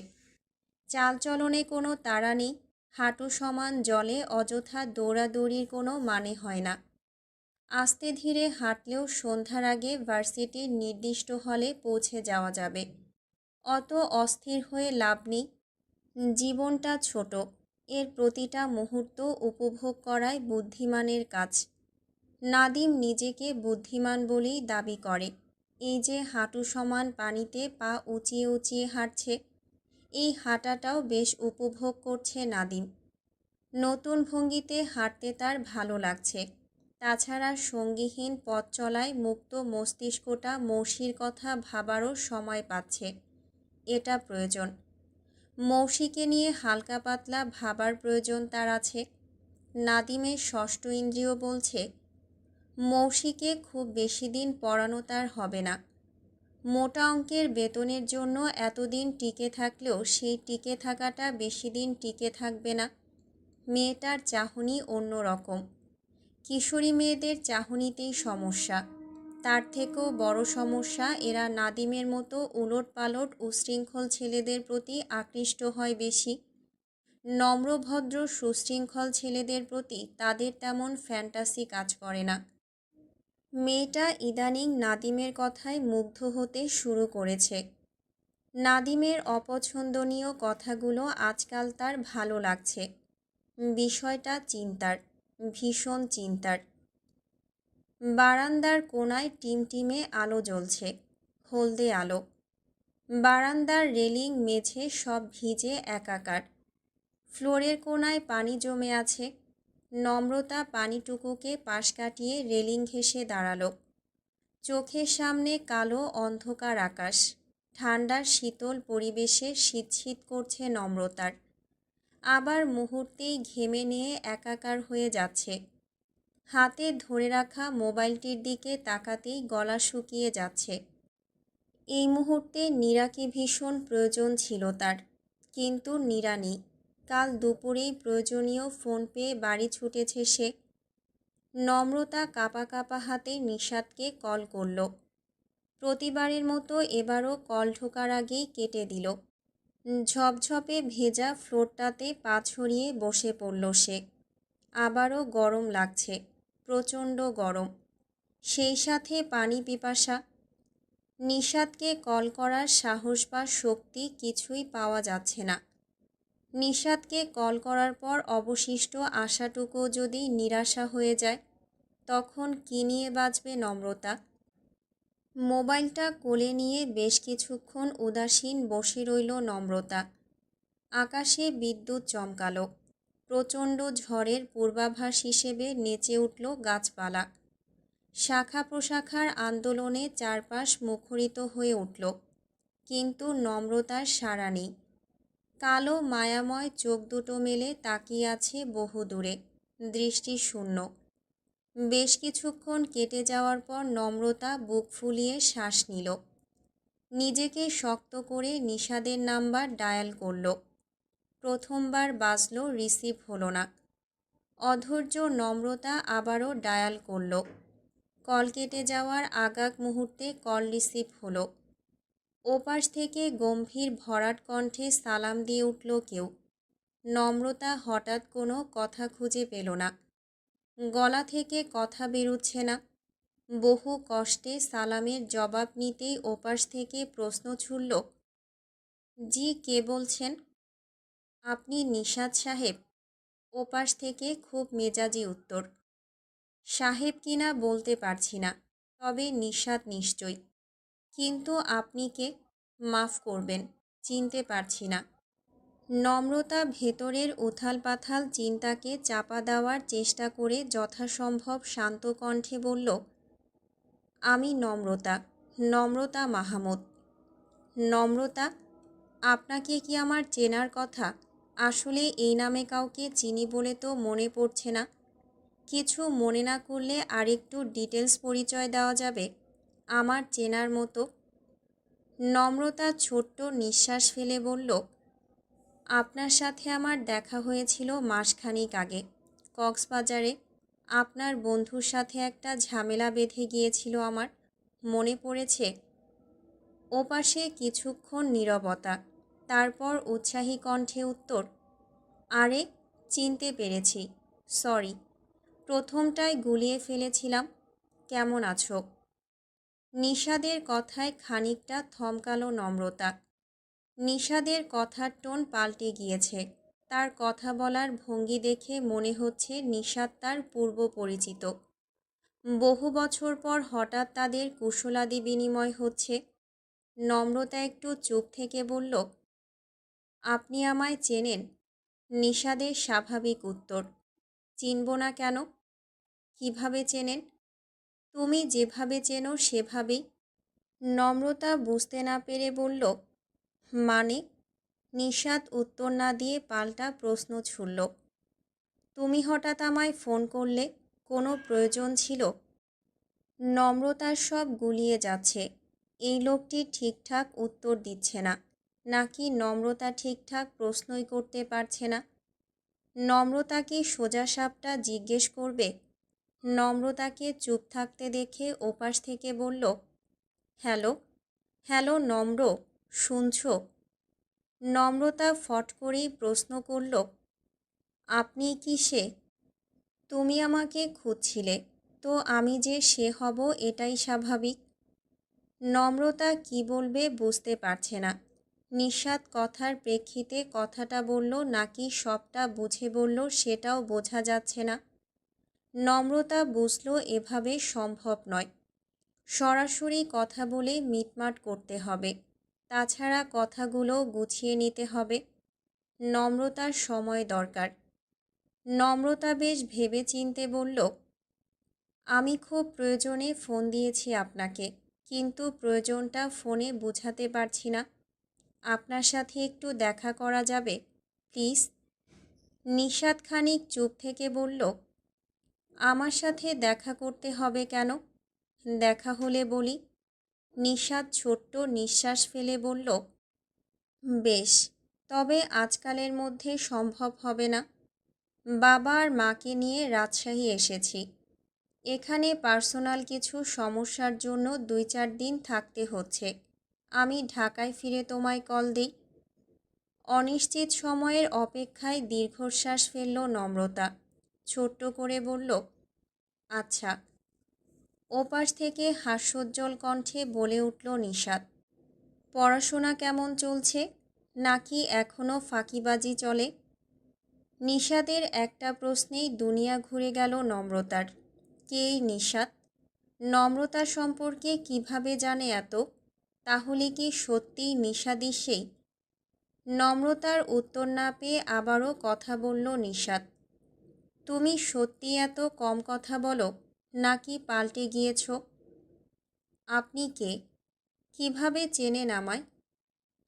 [SPEAKER 1] চালচলনে কোনো তাড়া নেই। হাঁটু সমান জলে অযথা দৌড়াদৌড়ির কোনো মানে হয় না। আস্তে ধীরে হাঁটলেও সন্ধ্যার আগে ভার্সিটির নির্দিষ্ট হলে পৌঁছে যাওয়া যাবে। অত অস্থির হয়ে লাভ নেই। জীবনটা ছোট, এর প্রতিটা মুহূর্ত উপভোগ করাই বুদ্ধিমানের কাজ। নাদিম নিজেকে বুদ্ধিমান বলেই দাবি করে। এই যে হাঁটু সমান পানিতে পা উঁচিয়ে উঁচিয়ে হাঁটছে, এই হাঁটাটাও বেশ উপভোগ করছে নাদিম। নতুন ভঙ্গিতে হাঁটতে তার ভালো লাগছে। তাছাড়া সঙ্গীহীন পথ চলায় মুক্ত মস্তিষ্কটা মৌসির কথা ভাবারও সময় পাচ্ছে। এটা প্রয়োজন। মৌসিকে নিয়ে হালকা পাতলা ভাবার প্রয়োজন তার আছে। নাদিমের ষষ্ঠ ইন্দ্রিয় বলছে, মৌসিকে খুব বেশি দিন পড়ানো তার হবে না। মোটা অঙ্কের বেতনের জন্য এতদিন টিকে থাকলেও সেই টিকে থাকাটা বেশি দিন টিকে থাকবে না। মেয়েটার চাহনি অন্যরকম। কিশোরী মেয়েদের চাহনিতেই সমস্যা। তার থেকেও বড় সমস্যা, এরা নাদিমের মতো উলটপালট উশৃঙ্খল ছেলেদের প্রতি আকৃষ্ট হয় বেশি। নম্রভদ্র সুশৃঙ্খল ছেলেদের প্রতি তাদের তেমন ফ্যান্টাসি কাজ করে না। মেয়েটা ইদানিং নাদিমের কথায় মুগ্ধ হতে শুরু করেছে। নাদিমের অপছন্দনীয় কথাগুলো আজকাল তার ভালো লাগছে। বিষয়টা চিন্তার, ভীষণ চিন্তার। বারান্দার কোণায় টিমটিমে আলো জ্বলছে, হলদে আলো। বারান্দার রেলিং মেঝে সব ভিজে একাকার। ফ্লোরের কোণায় পানি জমে আছে। নম্রতা পানিটুকুকে পাশ কাটিয়ে রেলিং ঘেঁষে দাঁড়ালো। চোখের সামনে কালো অন্ধকার আকাশ। ঠান্ডার শীতল পরিবেশে শীত করছে নম্রতার। আবার মুহূর্তেই ঘেমে নিয়ে একাকার হয়ে যাচ্ছে। হাতে ধরে রাখা মোবাইলটির দিকে তাকাতেই গলা শুকিয়ে যাচ্ছে। এই মুহূর্তে নীরাকে ভীষণ প্রয়োজন ছিল তার, কিন্তু নীরা নেই। কাল দুপুরেই প্রয়োজনীয় ফোন পেয়ে বাড়ি ছুটেছে সে। নম্রতা কাঁপা কাঁপা হাতে নিশাদকে কল করল। প্রতিবারের মতো এবারও কল ঢোকার আগেই কেটে দিল। ঝপঝপে ভেজা ফ্লোরটাতে পা ছড়িয়ে বসে পড়ল সে। আবারও গরম লাগছে, প্রচণ্ড গরম, সেই সাথে পানি পিপাসা। নিশাদকে কল করার সাহস বা শক্তি কিছুই পাওয়া যাচ্ছে না। নিশাদকে কল করার পর অবশিষ্ট আশাটুকু যদি নিরাশা হয়ে যায়, তখন কী নিয়ে বাঁচবে নম্রতা? মোবাইলটা কোলে নিয়ে বেশ কিছুক্ষণ উদাসীন বসে রইল নম্রতা। আকাশে বিদ্যুৎ চমকালো। প্রচণ্ড ঝড়ের পূর্বাভাস হিসেবে নেচে উঠল গাছপালা। শাখা প্রশাখার আন্দোলনে চারপাশ মুখরিত হয়ে উঠল, কিন্তু নম্রতার সাড়া নেই। কালো মায়াময় চোখ দুটো মেলে তাকিয়ে আছে বহু দূরে, দৃষ্টি শূন্য। বেশ কিছুক্ষণ কেটে যাওয়ার পর নম্রতা বুক ফুলিয়ে শ্বাস নিল। নিজেকে শক্ত করে নিশাদের নাম্বার ডায়াল করল। প্রথমবার বাজল, রিসিভ হলো না। অধৈর্য নম্রতা আবারও ডায়াল করল। কল কেটে যাওয়ার আগাগ মুহূর্তে কল রিসিভ হলো। ওপাশ থেকে গম্ভীর ভরাট কণ্ঠে সালাম দিয়ে উঠল কেউ। নম্রতা হঠাৎ কোনো কথা খুঁজে পেল না। গলা থেকে কথা বেরুচ্ছে না। বহু কষ্টে সালামের জবাব নিতেই ওপাশ থেকে প্রশ্ন ছুড়ল, জি, কে বলছেন? আপনি নিশাদ সাহেব? ওপাশ থেকে খুব মেজাজি উত্তর। সাহেব কিনা বলতে পারছি না, তবে নিশাত নিশ্চয়। কিন্তু আপনি কে? মাফ করবেন, চিনতে পারছি না। নম্রতা ভেতরের উথালপাথাল চিন্তাকে চাপা দেওয়ার চেষ্টা করে যথাসম্ভব শান্ত কণ্ঠে বলল, আমি নম্রতা, নম্রতা মাহমুদ। নম্রতা? আপনাকে কি আমার চেনার কথা? আসলে এই নামে কাউকে চিনি বলে তো মনে পড়ছে না। কিছু মনে না করলে আরেকটু ডিটেলস পরিচয় দেওয়া যাবে আমার চেনার মতো? নম্রতা ছোট্ট নিঃশ্বাস ফেলে বলল, আপনার সাথে আমার দেখা হয়েছিল মাসখানেক আগে কক্সবাজারে। আপনার বন্ধুর সাথে একটা ঝামেলা বেঁধে গিয়েছিল আমার, মনে পড়েছে? ওপাশে কিছুক্ষণ নীরবতা, তারপর উৎসাহী কণ্ঠে উত্তর, আরে চিনতে পেরেছি, সরি, প্রথমটায় গুলিয়ে ফেলেছিলাম। কেমন আছো? নিশাদের কথায় খানিকটা থমকালো নম্রতা। নিশাদের কথার টোন পাল্টে গিয়েছে। তার কথা বলার ভঙ্গি দেখে মনে হচ্ছে নিশাদ তার পূর্ব পরিচিত। বহু বছর পর হঠাৎ তাদের কুশলাদি বিনিময় হচ্ছে। নম্রতা একটু চুপ থেকে বলল, আপনি আমায় চেনেন? নিশাদের স্বাভাবিক উত্তর, চিনব না কেন? কিভাবে চেনেন? তুমি যেভাবে চেনো সেভাবেই। নম্রতা বুঝতে না পেরে বলল, মানে? নিশাদ উত্তর না দিয়ে পাল্টা প্রশ্ন ছুড়ল, তুমি হঠাৎ আমায় ফোন করলে, কোনো প্রয়োজন ছিল? নম্রতার সব গুলিয়ে যাচ্ছে। এই লোকটি ঠিকঠাক উত্তর দিচ্ছে না, নাকি নম্রতা ঠিকঠাক প্রশ্নই করতে পারছে না? নম্রতাকে সোজাসাপটা জিজ্ঞেস করবে? নম্রতাকে চুপ থাকতে দেখে ওপাশ থেকে বলল, হ্যালো, হ্যালো নম্র, শুনছো? নম্রতা ফট করেই প্রশ্ন করল, আপনি কি সে? তুমি আমাকে খুঁজছিলে, তো আমি যে সে হব এটাই স্বাভাবিক। নম্রতা কি বলবে বুঝতে পারছে না। নিশাদ কথার প্রেক্ষিতে কথাটা বলল নাকি সবটা বুঝে বলল সেটাও বোঝা যাচ্ছে না। নম্রতা বুঝল এভাবে সম্ভব নয়। সরাসরি কথা বলে মিটমাট করতে হবে, তাছাড়া কথাগুলো গুছিয়ে নিতে হবে। নম্রতার সময় দরকার। নম্রতা বেশ ভেবে চিনতে বলল, আমি খুব প্রয়োজনে ফোন দিয়েছি আপনাকে, কিন্তু প্রয়োজনটা ফোনে বোঝাতে পারছি না। আপনার সাথে একটু দেখা করা যাবে প্লিজ? নিশাদ খানিক চুপ থেকে বলল, আমার সাথে দেখা করতে হবে কেন? দেখা হলে বলি। নিশাদ ছোট্ট নিঃশ্বাস ফেলে বলল, বেশ, তবে আজকালের মধ্যে সম্ভব হবে না। বাবা আর মাকে নিয়ে রাজশাহী এসেছি। এখানে পার্সোনাল কিছু সমস্যার জন্য 2-4 দিন থাকতে হচ্ছে। আমি ঢাকায় ফিরে তোমায় কল দিই। অনিশ্চিত সময়ের অপেক্ষায় দীর্ঘশ্বাস ফেলল নম্রতা। ছোট্ট করে বলল, আচ্ছা। ওপাশ থেকে হাস্যোজ্জ্বল কণ্ঠে বলে উঠল নিশাদ, পড়াশোনা কেমন চলছে? নাকি এখনও ফাঁকিবাজি চলে? নিশাদের একটা প্রশ্নেই দুনিয়া ঘুরে গেল নম্রতার। কে এই নিশাদ? নম্রতা সম্পর্কে কিভাবে জানে এত? তাহলে কি সত্যিই নিশাদই সেই? নম্রতার উত্তর না পেয়ে আবারও কথা বলল নিশাদ, তুমি সত্যি এত কম কথা বলো, নাকি পাল্টে গিয়েছ? আপনি কে? কিভাবে চেনেন আমায়?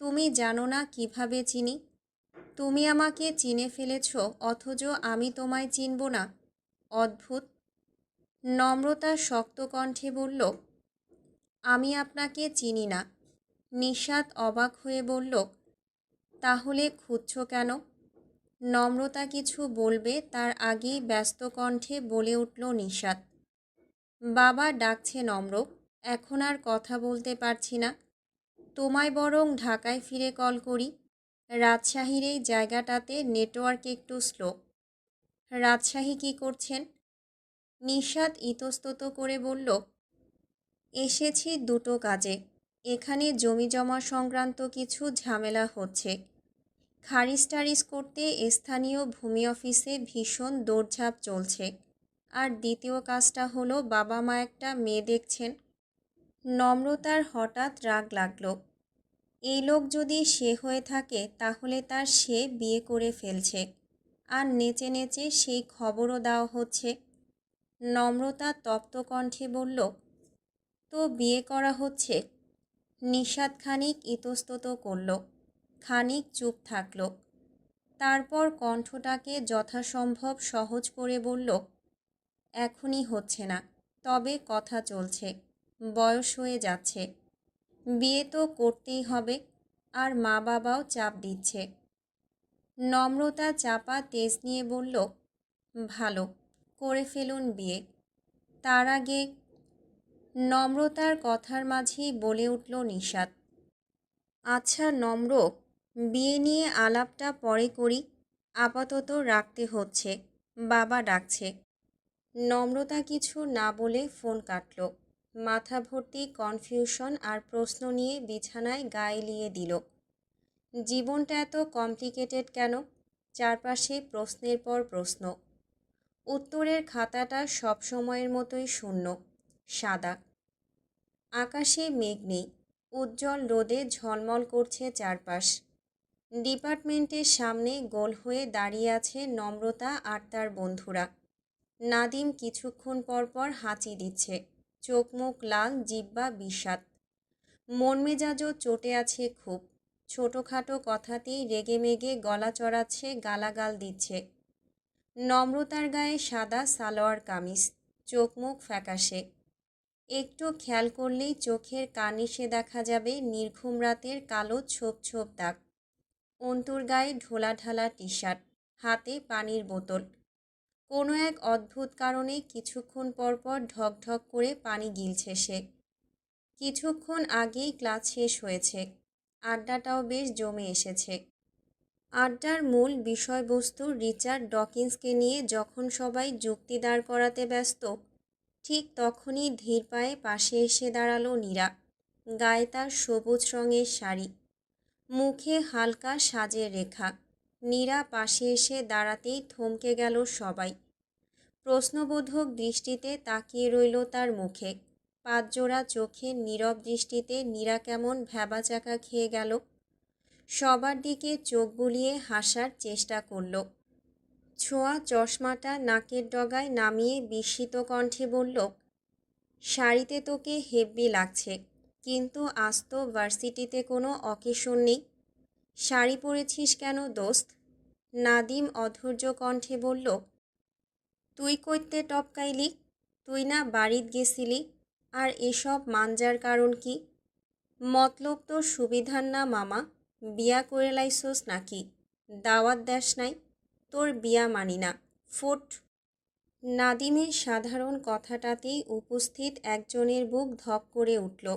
[SPEAKER 1] তুমি জানো না কিভাবে চিনি? তুমি আমাকে চিনে ফেলেছ অথচ আমি তোমায় চিনব না? অদ্ভুত। নম্রতা শক্ত কণ্ঠে বলল, আমি আপনাকে চিনি না। নিশাদ অবাক হয়ে বলল, তাহলে খুঁজছ কেন? নম্রতা কিছু বলবে তার আগেই ব্যস্ত কণ্ঠে বলে উঠল নিশাদ, বাবা ডাকছে নম্র, এখন আর কথা বলতে পারছি না। তোমায় বরং ঢাকায় ফিরে কল করি। রাজশাহীর এই জায়গাটাতে নেটওয়ার্ক একটু স্লো। রাজশাহী কি করছেন? নিশাদ ইতস্তত করে বলল, এসেছি দুটো কাজে। এখানে জমিজমা সংক্রান্ত কিছু ঝামেলা হচ্ছে। খারিজ টারিজ করতে স্থানীয় ভূমি অফিসে ভীষণ দৌড়ঝাঁপ চলছে। আর দ্বিতীয় কাজটা হলো বাবা মা একটা মেয়ে দেখছেন। নম্রতার হঠাৎ রাগ লাগলো। এই লোক যদি সে হয়ে থাকে তাহলে তার সে বিয়ে করে ফেলছে, আর নেচে নেচে সেই খবরও দেওয়া হচ্ছে। নম্রতা তপ্ত কণ্ঠে বলল, তো বিয়ে করা হচ্ছে? নিশাত খানিক ইতস্তত করল, খানিক চুপ থাকল, তারপর কণ্ঠটাকে যথাসম্ভব সহজ করে বলল, এখনই হচ্ছে না, তবে কথা চলছে, বয়স হয়ে যাচ্ছে, বিয়ে তো করতেই হবে, আর মা বাবাও চাপ দিচ্ছে। নম্রতা চাপা তেজ নিয়ে বলল, ভালো, করে ফেলুন বিয়ে। তার আগে। নম্রতার কথার মাঝেই বলে উঠল নিশাত, আচ্ছা নম্র, বিয়ে নিয়ে আলাপটা পরে করি, আপাতত রাখতে হচ্ছে, বাবা ডাকছে। নম্রতা কিছু না বলে ফোন কাটল। মাথা ভর্তি কনফিউশন আর প্রশ্ন নিয়ে বিছানায় গা এলিয়ে দিল। জীবনটা এত কমপ্লিকেটেড কেন? চারপাশে প্রশ্নের পর প্রশ্ন। উত্তরের খাতাটা সব সময়ের মতোই শূন্য, সাদা। আকাশে মেঘ নেই, উজ্জ্বল রোদে ঝলমল করছে চারপাশ। ডিপার্টমেন্টের সামনে গোল হয়ে দাঁড়িয়ে আছে নম্রতা আর তার বন্ধুরা। নাদিম কিছুক্ষণ পর পর হাঁচি দিচ্ছে, চোখ মুখ লাল, জিহ্বা বিস্বাদ। মন মেজাজও চটে আছে খুব। ছোটোখাটো কথাতেই রেগেমেগে গলা চড়াচ্ছে, গালাগাল দিচ্ছে। নম্রতার গায়ে সাদা সালোয়ার কামিজ, চোখ মুখ ফ্যাকাশে। একটু খেয়াল করলেই চোখের কার্নিশে দেখা যাবে নির্ঘুম রাতের কালো ছোপ ছোপ দাগ। অন্তুর গায়ে ঢোলাঢালা টি শার্ট, হাতে পানির বোতল। কোনো এক অদ্ভুত কারণে কিছুক্ষণ পর পর ঢক ঢক করে পানি গিলছে সে। কিছুক্ষণ আগেই ক্লাস শেষ হয়েছে, আড্ডাটাও বেশ জমে এসেছে। আড্ডার মূল বিষয়বস্তু রিচার্ড ডকিন্সকে নিয়ে যখন সবাই যুক্তি দাঁড় করাতে ব্যস্ত, ঠিক তখনই ধীর পায়ে পাশে এসে দাঁড়ালো নীরা। গায়ে তার সবুজ রঙের শাড়ি, মুখে হালকা সাজের রেখা। নীরা পাশে এসে দাঁড়াতেই থমকে গেল সবাই। প্রশ্নবোধক দৃষ্টিতে তাকিয়ে রইল তার মুখে। পাঁচজোড়া চোখে নীরব দৃষ্টিতে নীরা কেমন ভ্যাবাচাকা খেয়ে গেল। সবার দিকে চোখ বুলিয়ে হাসার চেষ্টা করল। ছোঁয়া চশমাটা নাকের ডগায় নামিয়ে বিস্মিত কণ্ঠে বলল, শাড়িতে তোকে হেব্বি লাগছে, কিন্তু আজ তো ভার্সিটিতে কোনো অকেশন নেই। শাড়ি পরেছিস কেন দোস্ত? নাদিম অধৈর্য কণ্ঠে বলল, তুই কইতে টপকাইলি? তুই না বাড়িত গেছিলি? আর এসব মানজার কারণ কি? মতলব তো সুবিধার না মামা, বিয়া করে লাইছস নাকি? দাওয়াত দেশ নাই? তোর বিয়া মানি না, ফুট। নাদিমের সাধারণ কথাটাতেই উপস্থিত একজনের বুক ধপ করে উঠল।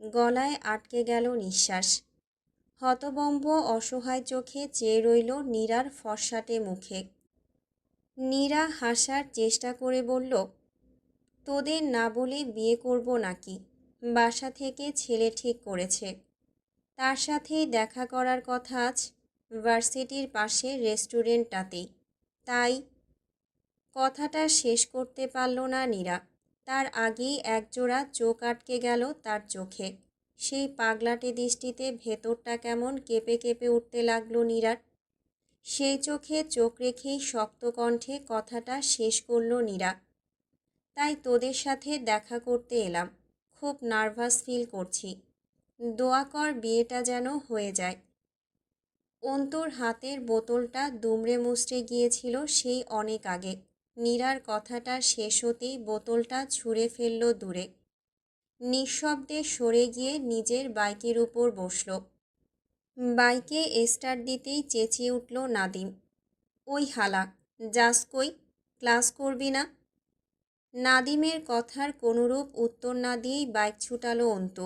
[SPEAKER 1] গলায় আটকে গেল নিঃশ্বাস। হতবম্ব অসহায় চোখে চেয়ে রইল নীরার ফর্সাটে মুখে। নীরা হাসার চেষ্টা করে বলল, তোদের না বলে বিয়ে করব নাকি? বাসা থেকে ছেলে ঠিক করেছে, তার সাথেই দেখা করার কথা আজ, ভার্সিটির পাশে রেস্টুরেন্টটাতেই। তাই। কথাটা শেষ করতে পারল না নীরা। তার আগেই একজোড়া চোখ আটকে গেল তার চোখে। সেই পাগলাটে দৃষ্টিতে ভেতরটা কেমন কেঁপে কেঁপে উঠতে লাগলো নীরার। সেই চোখে চোখ রেখেই শক্ত কণ্ঠে কথাটা শেষ করল নীরা, তাই তোদের সাথে দেখা করতে এলাম। খুব নার্ভাস ফিল করছি, দোয়া কর বিয়েটা যেন হয়ে যায়। অন্তুর হাতের বোতলটা দুমড়ে মুচড়ে গিয়েছিল সেই অনেক আগে। নীরার কথাটা শেষ হতেই বোতলটা ছুঁড়ে ফেলল দূরে। নিঃশব্দে সরে গিয়ে নিজের বাইকের উপর বসল। বাইকে স্টার্ট দিতেই চেঁচিয়ে উঠল নাদিম, ওই হালা, যাস কই? ক্লাস করবি না? নাদিমের কথার কোনোরূপ উত্তর না দিয়েই বাইক ছুটালো অন্তু।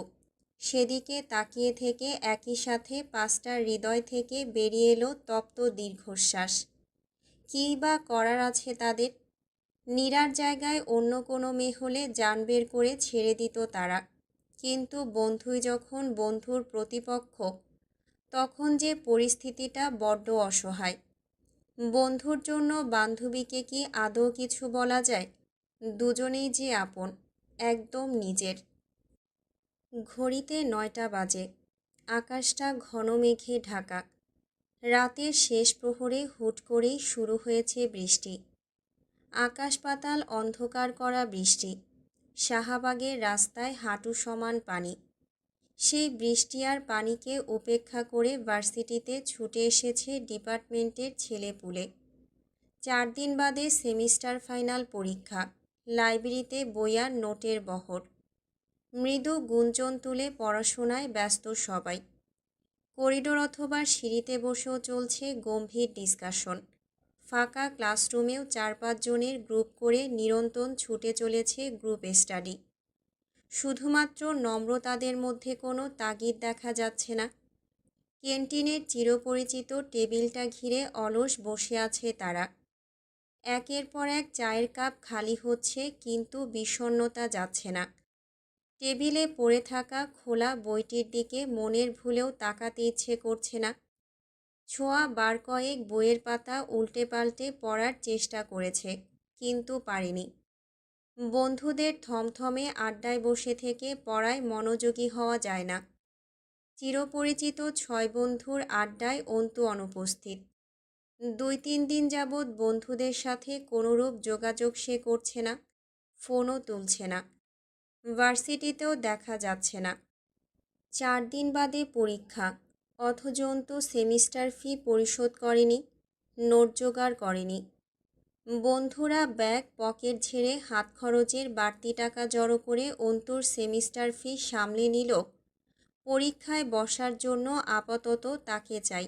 [SPEAKER 1] সেদিকে তাকিয়ে থেকে একই সাথে পাঁচটা হৃদয় থেকে বেরিয়ে এলো তপ্ত দীর্ঘশ্বাস। কী বা করার আছে তাদের? নীরার জায়গায় অন্য কোনো মেয়ে হলে জান বের করে ছেড়ে দিত তারা, কিন্তু বন্ধুই যখন বন্ধুর প্রতিপক্ষ, তখন যে পরিস্থিতিটা বড্ড অসহায়। বন্ধুর জন্য বান্ধবীকে কি আদৌ কিছু বলা যায়? দুজনেই যে আপন, একদম নিজের। ঘড়িতে ৯টা বাজে। আকাশটা ঘন মেঘে ঢাকা। রাতের শেষ প্রহরে হুট করেই শুরু হয়েছে বৃষ্টি। আকাশ পাতাল অন্ধকার করা বৃষ্টি। শাহবাগের রাস্তায় হাঁটু সমান পানি। সেই বৃষ্টি আর পানিকে উপেক্ষা করে ভার্সিটিতে ছুটে এসেছে ডিপার্টমেন্টের ছেলেপুলে। 4 দিন বাদে সেমিস্টার ফাইনাল পরীক্ষা। লাইব্রেরিতে বই আর নোটের বহর। মৃদু গুঞ্জন তুলে পড়াশোনায় ব্যস্ত সবাই। করিডোর অথবা সিঁড়িতে বসেও চলছে গম্ভীর ডিসকাশন। ফাঁকা ক্লাসরুমেও 4-5 জনের গ্রুপ করে নিরন্তর ছুটে চলেছে গ্রুপ স্টাডি। শুধুমাত্র নম্রতাদের মধ্যে কোনো তাগিদ দেখা যাচ্ছে না। ক্যান্টিনের চিরপরিচিত টেবিলটা ঘিরে অলস বসে আছে তারা। একের পর এক চায়ের কাপ খালি হচ্ছে, কিন্তু বিষণ্ণতা যাচ্ছে না। টেবিলে পড়ে থাকা খোলা বইটির দিকে মনের ভুলেও তাকাতে ইচ্ছে করছে না। ছোঁয়া বার কয়েক বইয়ের পাতা উল্টে পাল্টে পড়ার চেষ্টা করেছে, কিন্তু পারেনি। বন্ধুদের থমথমে আড্ডায় বসে থেকে পড়ায় মনোযোগী হওয়া যায় না। চিরপরিচিত 6 বন্ধুর আড্ডায় অন্তু অনুপস্থিত। 2-3 দিন যাবৎ বন্ধুদের সাথে কোনোরূপ যোগাযোগ সে করছে না, ফোনও তুলছে না। ভার্সিটিতেও দেখা যাচ্ছে না। 4 দিন বাদে পরীক্ষা, অথচ অন্তু সেমিস্টার ফি পরিশোধ করেনি, নোট জোগাড় করেনি। বন্ধুরা ব্যাগ পকেট ঝেড়ে হাত খরচের বাড়তি টাকা জড়ো করে অন্তুর সেমিস্টার ফি সামলে নিল। পরীক্ষায় বসার জন্য আপাতত তাকে চাই।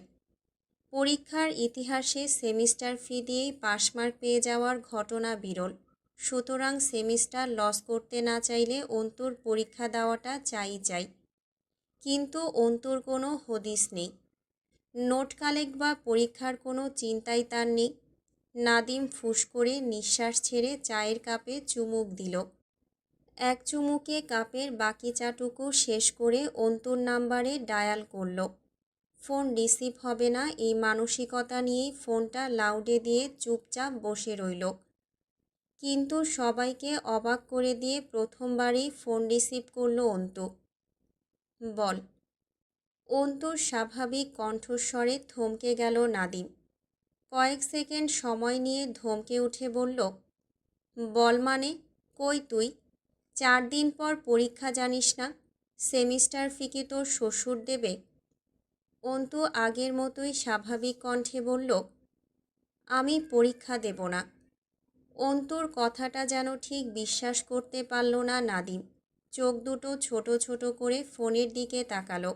[SPEAKER 1] পরীক্ষার ইতিহাসে সেমিস্টার ফি দিয়েই পাসমার্ক পেয়ে যাওয়ার ঘটনা বিরল। সুতরাং সেমিস্টার লস করতে না চাইলে অন্তুর পরীক্ষা দেওয়াটা চাই। কিন্তু অন্তুর কোনো হদিস নেই। নোট কালেক্ট বা পরীক্ষার কোনো চিন্তাই তার নেই। নাদিম ফুঁস করে নিঃশ্বাস ছেড়ে চায়ের কাপে চুমুক দিল। এক চুমুকে কাপের বাকি চাটুকু শেষ করে অন্তুর নাম্বারে ডায়াল করল। ফোন রিসিভ হবে না এই মানসিকতা নিয়েই ফোনটা লাউডে দিয়ে চুপচাপ বসে রইল। কিন্তু সবাইকে অবাক করে দিয়ে প্রথমবারই ফোন রিসিভ করল অন্তু। বল। অন্তুর স্বাভাবিক কণ্ঠস্বরে থমকে গেল নাদিম। কয়েক সেকেন্ড সময় নিয়ে ধমকে উঠে বলল, বল মানে? কই তুই? 4 দিন পর পরীক্ষা জানিস না? সেমিস্টার ফি কি তোর শ্বশুর দেবে? অন্তু আগের মতোই স্বাভাবিক কণ্ঠে বলল, আমি পরীক্ষা দেব না। অন্তুর কথাটা যেন ঠিক বিশ্বাস করতে পারল না নাদিম। চোখ দুটো ছোট ছোট করে ফোনের দিকে তাকালো।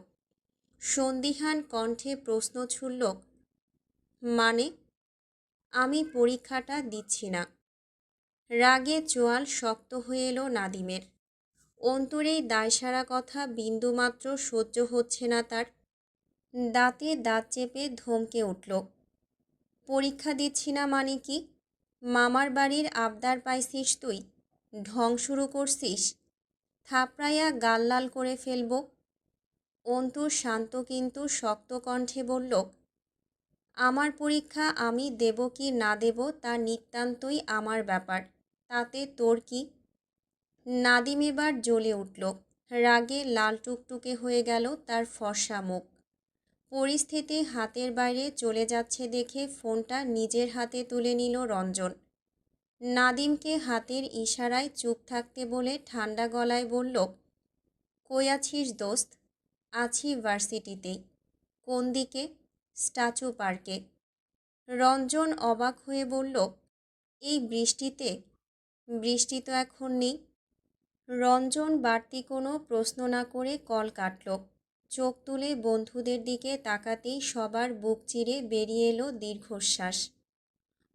[SPEAKER 1] সন্দিহান কণ্ঠে প্রশ্ন ছুড়ল, মানে? আমি পরীক্ষাটা দিচ্ছি না। রাগে চোয়াল শক্ত হয়ে এলো নাদিমের। অন্তুর এই দায়সারা কথা বিন্দুমাত্র সহ্য হচ্ছে না তার। দাঁতে দাঁত চেপে ধমকে উঠল, পরীক্ষা দিচ্ছি না মানে কি? মামার বাড়ির আবদার পাইছিস তুই? ঢং শুরু করছিস? থাপড়াইয়া গাল লাল করে ফেলব। অন্তু শান্ত কিন্তু শক্ত কণ্ঠে বলল, আমার পরীক্ষা আমি দেব কি না দেব তা নিতান্তই আমার ব্যাপার, তাতে তোর কি? নাদিম এবার জ্বলে উঠল। রাগে লাল টুকটুকে হয়ে গেল তার ফর্সা মুখ। পরিস্থিতি হাতের বাইরে চলে যাচ্ছে দেখে ফোনটা নিজের হাতে তুলে নিল রঞ্জন। নাদিমকে হাতের ইশারায় চুপ থাকতে বলে ঠান্ডা গলায় বলল, কই আছিস দোস্ত? আছি ভার্সিটিতেই। কোন দিকে? স্ট্যাচু পার্কে। রঞ্জন অবাক হয়ে বলল, এই বৃষ্টিতে? বৃষ্টি তো এখন নেই। রঞ্জন বাড়তি কোনো প্রশ্ন না করে কল কাটল। চোখ তুলে বন্ধুদের দিকে তাকাতেই সবার বুক চিরে বেরিয়ে এলো দীর্ঘশ্বাস।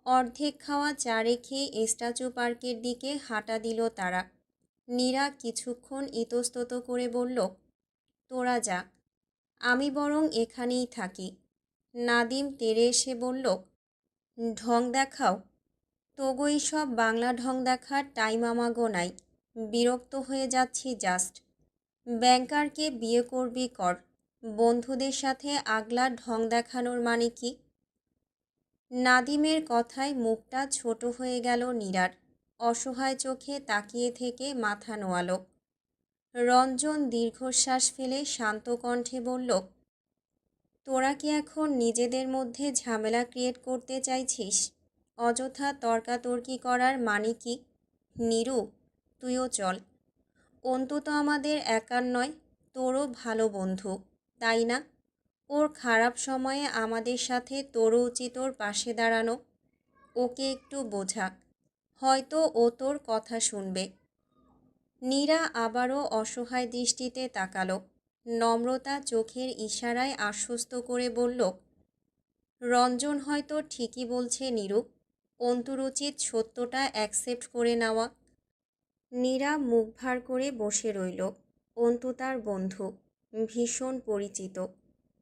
[SPEAKER 1] অর্ধেক খাওয়া চা রেখে স্ট্যাচু পার্কের দিকে হাঁটা দিল তারা। নীরা কিছুক্ষণ ইতস্তত করে বলল, তোরা যা, আমি বরং এখানেই থাকি। নাদিম তেড়ে এসে বলল, ঢং দেখাও? তোগো সব বাংলা ঢং দেখার টাইম আমাগো নাই। বিরক্ত হয়ে যাচ্ছি জাস্ট। ব্যাংকারকে বিয়ে করবি কর, বন্ধুদের সাথে আগলা ঢং দেখানোর মানে কি? নাদিমের কথায় মুখটা ছোট হয়ে গেল নীরার। অসহায় চোখে তাকিয়ে থেকে মাথা নোয়ালো। রঞ্জন দীর্ঘশ্বাস ফেলে শান্ত কণ্ঠে বলল, তোরা কি এখন নিজেদের মধ্যে ঝামেলা ক্রিয়েট করতে চাইছিস? অযথা তর্কাতর্কি করার মানে কি? নীরু, তুইও চল। অন্তত আমাদের একার নয়, তোরও ভালো বন্ধু, তাই না? ওর খারাপ সময়ে আমাদের সাথে তোরও উচিত ওর পাশে দাঁড়ানো। ওকে একটু বোঝা, হয়তো ও তোর কথা শুনবে। নীরা আবারও অসহায় দৃষ্টিতে তাকালো। নম্রতা চোখের ইশারায় আশ্বস্ত করে বলল, রঞ্জন হয়তো ঠিকই বলছে নীরু, অন্তুর উচিত সত্যটা অ্যাকসেপ্ট করে নেওয়া। নীরা মুখ ভার করে বসে রইল। অন্তু তার বন্ধু, ভীষণ পরিচিত।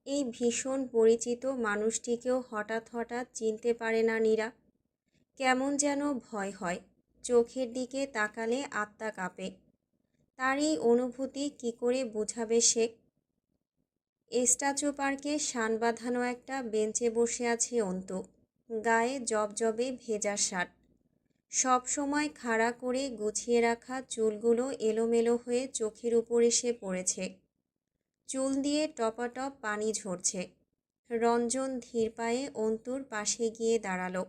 [SPEAKER 1] এই ভীষণ পরিচিত মানুষটিকেও হঠাৎ হঠাৎ চিনতে পারে না নীরা। কেমন যেন ভয় হয়, চোখের দিকে তাকালে আত্মা কাঁপে। তার এই অনুভূতি কি করে বুঝাবে সে? স্ট্যাচু পার্কে শান বাঁধানো একটা বেঞ্চে বসে আছে অন্তু। গায়ে জবজবে ভেজা শার্ট, সব সময় খাড়া করে গুছিয়ে রাখা চুলগুলো এলোমেলো হয়ে চোখের উপর এসে পড়েছে। চুল দিয়ে টপাটপ পানি ঝরছে। রঞ্জন ধীর পায়ে অন্তুর পাশে গিয়ে দাঁড়ালো।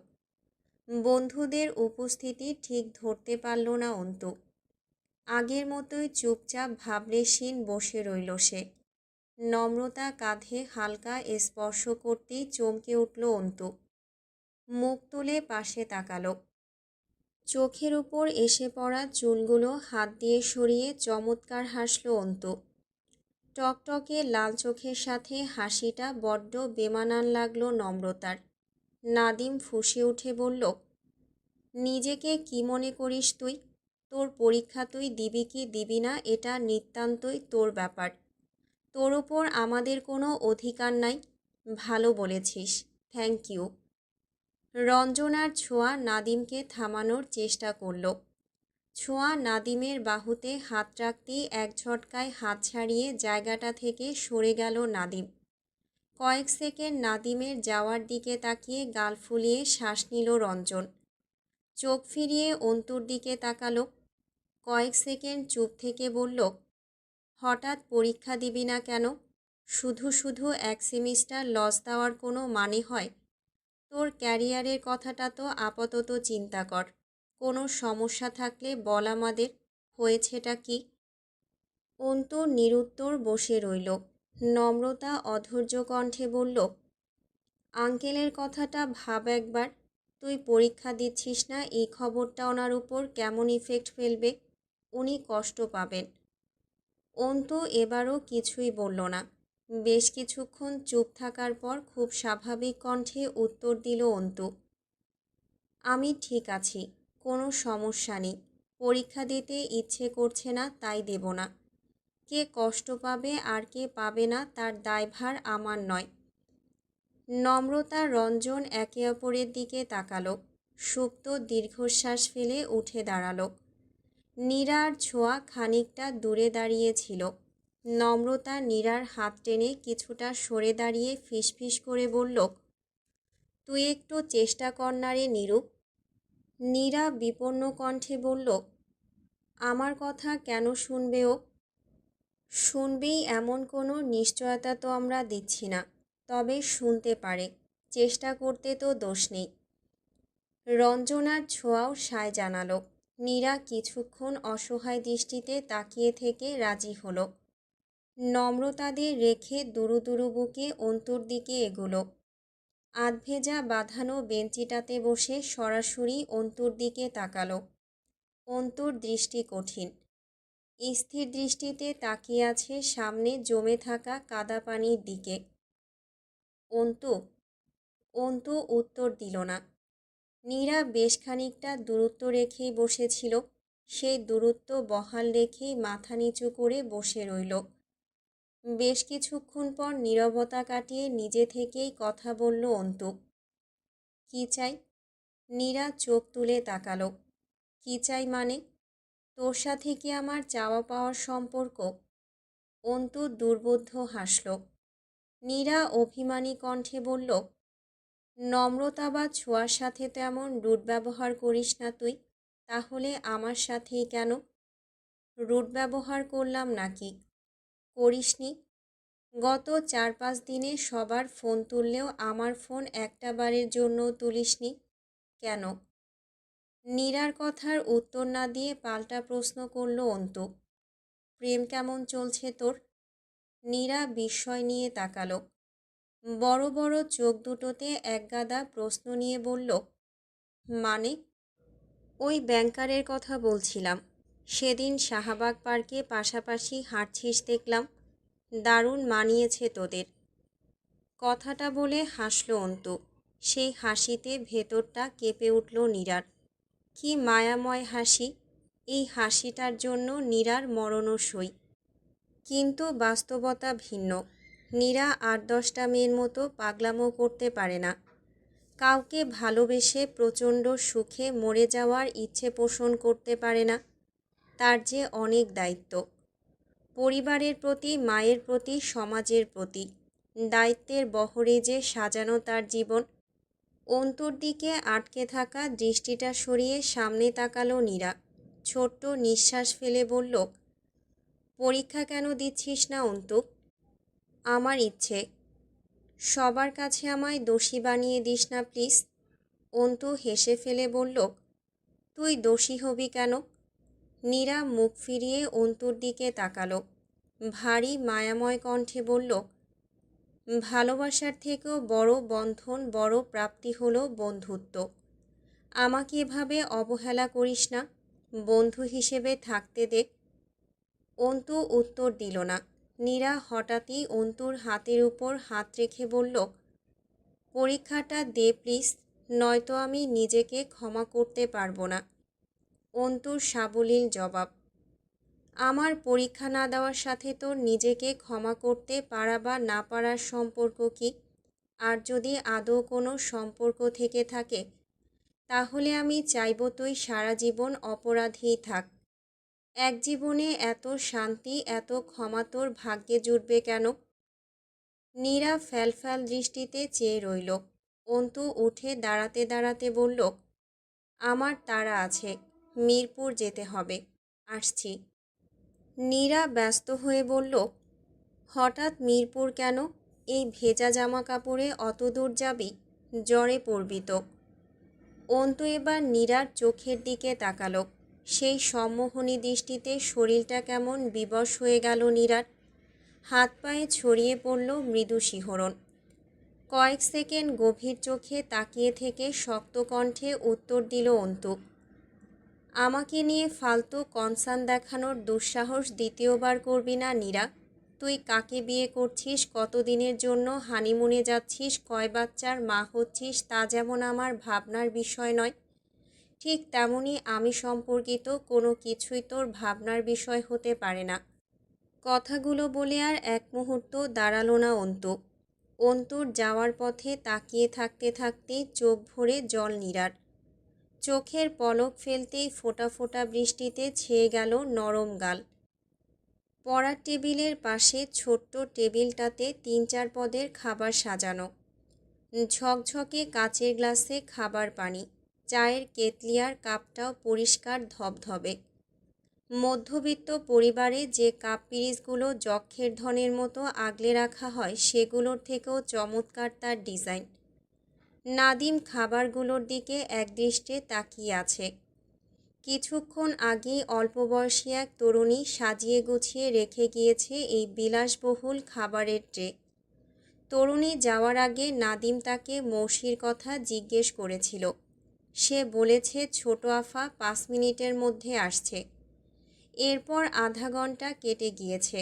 [SPEAKER 1] বন্ধুদের উপস্থিতি ঠিক ধরতে পারল না অন্তু। আগের মতোই চুপচাপ ভাবলেশীন বসে রইল সে। নম্রতা কাঁধে হালকা স্পর্শ করতেই চমকে উঠল অন্তু। মুখ তুলে পাশে তাকালো। চোখের উপর এসে পড়া চুলগুলো হাত দিয়ে সরিয়ে চমৎকার হাসল অন্তু। টকটকে লাল চোখের সাথে হাসিটা বড্ড বেমানান লাগলো নম্রতার। নাদিম ফুঁসে উঠে বলল, নিজেকে কি মনে করিস তুই? তোর পরীক্ষা তুই দিবি কি দিবি না এটা নিতান্তই তোর ব্যাপার। তোর ওপর আমাদের কোনো অধিকার নাই। ভালো বলেছিস, থ্যাংক ইউ। রঞ্জনার ছোঁয়া নাদিমকে থামানোর চেষ্টা করল। ছোঁয়া নাদিমের বাহুতে হাত রাখতেই এক ঝটকায় হাত ছাড়িয়ে জায়গাটা থেকে সরে গেল নাদিম। কয়েক সেকেন্ড নাদিমের যাওয়ার দিকে তাকিয়ে গাল ফুলিয়ে শ্বাস নিল রঞ্জন। চোখ ফিরিয়ে অন্তুর দিকে তাকালো। কয়েক সেকেন্ড চুপ থেকে বলল, হঠাৎ পরীক্ষা দিবি না কেন? শুধু শুধু এক সেমিস্টার লস দেওয়ার কোনো মানে হয়? তোর ক্যারিয়ারের কথাটা তো আপাতত চিন্তা কর। কোনো সমস্যা থাকলে বল আমাদের। হয়েছেটা কি? অন্তু নিরুত্তর বসে রইল। নম্রতা অধৈর্য কণ্ঠে বলল, আঙ্কেলের কথাটা ভাব একবার। তুই পরীক্ষা দিচ্ছিস না এই খবরটা ওনার উপর কেমন ইফেক্ট ফেলবে? উনি কষ্ট পাবেন। অন্তু এবারও কিছুই বলল না। বেশ কিছুক্ষণ চুপ থাকার পর খুব স্বাভাবিক কণ্ঠে উত্তর দিল অন্তু, আমি ঠিক আছি, কোনো সমস্যা নেই। পরীক্ষা দিতে ইচ্ছে করছে না তাই দেব না। কে কষ্ট পাবে আর কে পাবে না তার দায়ভার আমার নয়। নম্রতা রঞ্জন একে অপরের দিকে তাকালো। সুপ্ত দীর্ঘশ্বাস ফেলে উঠে দাঁড়ালো। নীরার ছোঁয়া খানিকটা দূরে দাঁড়িয়েছিল। নম্রতা নীরার হাত টেনে কিছুটা সরে দাঁড়িয়ে ফিসফিস করে বলল, তুই একটু চেষ্টা কর না রে নীরু। নীরা বিপন্ন কণ্ঠে বলল, আমার কথা কেন শুনবে ও? শুনবেই এমন কোনো নিশ্চয়তা তো আমরা দিচ্ছি না, তবে শুনতে পারে। চেষ্টা করতে তো দোষ নেই। রঞ্জনার ছোঁয়াও সায় জানালো। নীরা কিছুক্ষণ অসহায় দৃষ্টিতে তাকিয়ে থেকে রাজি হলো। নম্রতাদের রেখে দুরু দুরু বুকে অন্তুর দিকে এগোলো। আধভেজা বাঁধানো বেঞ্চিটাতে বসে সরাসরি অন্তুর দিকে তাকালো। অন্তুর দৃষ্টি কঠিন, স্থির দৃষ্টিতে তাকিয়ে আছে সামনে জমে থাকা কাদা পানির দিকে। অন্তু। অন্তু উত্তর দিল না। নীরা বেশ খানিকটা দূরত্ব রেখেই বসেছিল। সেই দূরত্ব বহাল রেখেই মাথা নিচু করে বসে রইল। বেশ কিছুক্ষণ পর নীরবতা কাটিয়ে নিজে থেকেই কথা বলল অন্তু, কি চাই? নীরা চোখ তুলে তাকালো। কি চাই মানে? তোর সাথে কি আমার চাওয়া পাওয়ার সম্পর্ক? অন্তু দুর্বোধ্য হাসল। নীরা অভিমানী কণ্ঠে বলল, নম্রতা বা ছোঁয়ার সাথে তো এমন রুট ব্যবহার করিস না তুই। তাহলে আমার সাথেই কেন? রুট ব্যবহার করলাম নাকি? করিসনি। গত 4-5 দিনে সবার ফোন তুললেও আমার ফোন একটা বারের জন্যও তুলিসনি কেন? নীরার কথার উত্তর না দিয়ে পাল্টা প্রশ্ন করল অন্তু। প্রেম কেমন চলছে তোর? নীরা বিস্ময় নিয়ে তাকালো। বড় বড় চোখ দুটোতে একগাদা প্রশ্ন নিয়ে বলল, মানে? ওই ব্যাংকারের কথা বলছিলাম। সেদিন শাহবাগ পার্কে পাশাপাশি হাঁটছিস দেখলাম। দারুণ মানিয়েছে তোদের। কথাটা বলে হাসল অন্তু। সেই হাসিতে ভেতরটা কেঁপে উঠল নীরার। কি মায়াময় হাসি! এই হাসিটার জন্য নীরার মরণও সই। কিন্তু বাস্তবতা ভিন্ন। নীরা 8-10টা মেয়ের মতো পাগলামো করতে পারে না। কাউকে ভালোবেসে প্রচণ্ড সুখে মরে যাওয়ার ইচ্ছে পোষণ করতে পারে না। তার যে অনেক দায়িত্ব। পরিবারের প্রতি, মায়ের প্রতি, সমাজের প্রতি। দায়িত্বের বহরে যে সাজানো তার জীবন। অন্তুর দিকে আটকে থাকা দৃষ্টিটা সরিয়ে সামনে তাকালো নীরা। ছোট্ট নিঃশ্বাস ফেলে বলল, পরীক্ষা কেন দিচ্ছিস না অন্তু? আমার ইচ্ছে। সবার কাছে আমায় দোষী বানিয়ে দিস না প্লিজ। অন্তু হেসে ফেলে বলল, তুই দোষী হবি কেন? নীরা মুখ ফিরিয়ে অন্তুর দিকে তাকালো। ভারী মায়াময় কণ্ঠে বলল, ভালোবাসার থেকেও বড় বন্ধন, বড় প্রাপ্তি হলো বন্ধুত্ব। আমাকে এভাবে অবহেলা করিস না। বন্ধু হিসেবে থাকতে দে। অন্তু উত্তর দিল না। নীরা হঠাৎই অন্তুর হাতের উপর হাত রেখে বলল, পরীক্ষাটা দে প্লিজ, নয়তো আমি নিজেকে ক্ষমা করতে পারবো না। অন্তুর সাবলীল জবাব, আমার পরীক্ষা না দেওয়ার সাথে তো নিজেকে ক্ষমা করতে পারা বা না পারার সম্পর্ক কি? আর যদি আদৌ কোনো সম্পর্ক থেকে থাকে, তাহলে আমি চাইব তুই সারা জীবন অপরাধীই থাক। এক জীবনে এত শান্তি, এত ক্ষমা তোর ভাগ্যে জুটবে কেন? নীরা ফ্যালফ্যাল দৃষ্টিতে চেয়ে রইল। অন্তু উঠে দাঁড়াতে দাঁড়াতে বলল, আমার তাড়া আছে, মিরপুর যেতে হবে, আসছি। নীরা ব্যস্ত হয়ে বলল, হঠাৎ মিরপুর কেন? এই ভেজা জামা কাপড়ে অত দূর যাবি? জ্বরে পড়বি তো। অন্তু এবার নীরার চোখের দিকে তাকালো। সেই সম্মোহনী দৃষ্টিতে শরীরটা কেমন বিবশ হয়ে গেল নীরার। হাত পায়ে ছড়িয়ে পড়ল মৃদু শিহরণ। কয়েক সেকেন্ড গভীর চোখে তাকিয়ে থেকে শক্ত কণ্ঠে উত্তর দিল অন্তু, আমাকে নিয়ে ফালতু কনসার্ন দেখানোর দুঃসাহস দ্বিতীয়বার করবি না নীরা। তুই কাকে বিয়ে করছিস, কতদিনের জন্য হানিমুনে যাচ্ছিস, কয় বাচ্চার মা হচ্ছিস, তা যেমন আমার ভাবনার বিষয় নয়, ঠিক তেমনি আমি সম্পর্কিত কোনো কিছুই তোর ভাবনার বিষয় হতে পারে না। কথাগুলো বলে আর এক মুহূর্ত দাঁড়ালো না অন্তু। অন্তুর যাওয়ার পথে তাকিয়ে থাকতে থাকতেই চোখ ভরে জল নীরার। চোখের পলক ফেলতেই ফোঁটা ফোঁটা বৃষ্টিতে ছেয়ে গেল নরম গাল। পড়ার টেবিলের পাশে ছোট্ট টেবিলটাতে 3-4 পদের খাবার সাজানো। ঝকঝকে কাচের গ্লাসে খাবার পানি, চায়ের কেতলি আর কাপটাও পরিষ্কার ধবধবে। মধ্যবিত্ত পরিবারে যে কাপ পিরিচগুলো যক্ষের ধনের মতো আগলে রাখা হয়, সেগুলোর থেকেও চমৎকার তার ডিজাইন। নাদিম খাবারগুলোর দিকে একদৃষ্টে তাকিয়ে আছে। কিছুক্ষণ আগেই অল্প বয়সী এক তরুণী সাজিয়ে গুছিয়ে রেখে গিয়েছে এই বিলাসবহুল খাবারের ট্রে। তরুণী যাওয়ার আগে নাদিম তাকে মৌসির কথা জিজ্ঞেস করেছিল। সে বলেছে ছোট আফা 5 মিনিটের মধ্যে আসছে। এরপর আধা ঘন্টা কেটে গিয়েছে।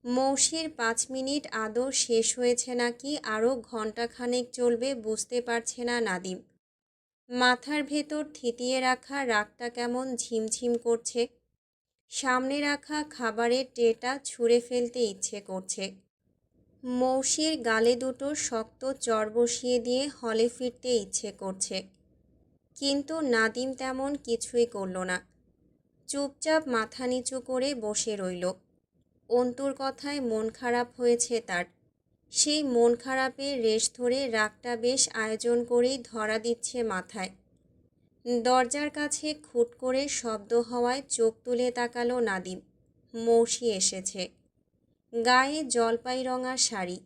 [SPEAKER 1] মৌসির 5 মিনিট আদৌ শেষ হয়েছে নাকি আরও ঘণ্টাখানেক চলবে বুঝতে পারছে না নাদিম। মাথার ভেতর থিতিয়ে রাখা রাগটা কেমন ঝিমঝিম করছে। সামনে রাখা খাবারের ট্রেটা ছুঁড়ে ফেলতে ইচ্ছে করছে। মৌসির গালে দুটো শক্ত চড় বসিয়ে দিয়ে হলে ফিরতে ইচ্ছে করছে। কিন্তু নাদিম তেমন কিছুই করল না। চুপচাপ মাথা নিচু করে বসে রইল। অন্তুর কথায় মন খারাপ হয়েছে তার। সেই মন খারাপের রেশ ধরে রাগটা বেশ আয়োজন করেই ধরা দিচ্ছে মাথায়। দরজার কাছে খুট করে শব্দ হওয়ায় চোখ তুলে তাকালো নাদিম। মৌসি এসেছে। গায়ে জলপাই রঙা শাড়ি,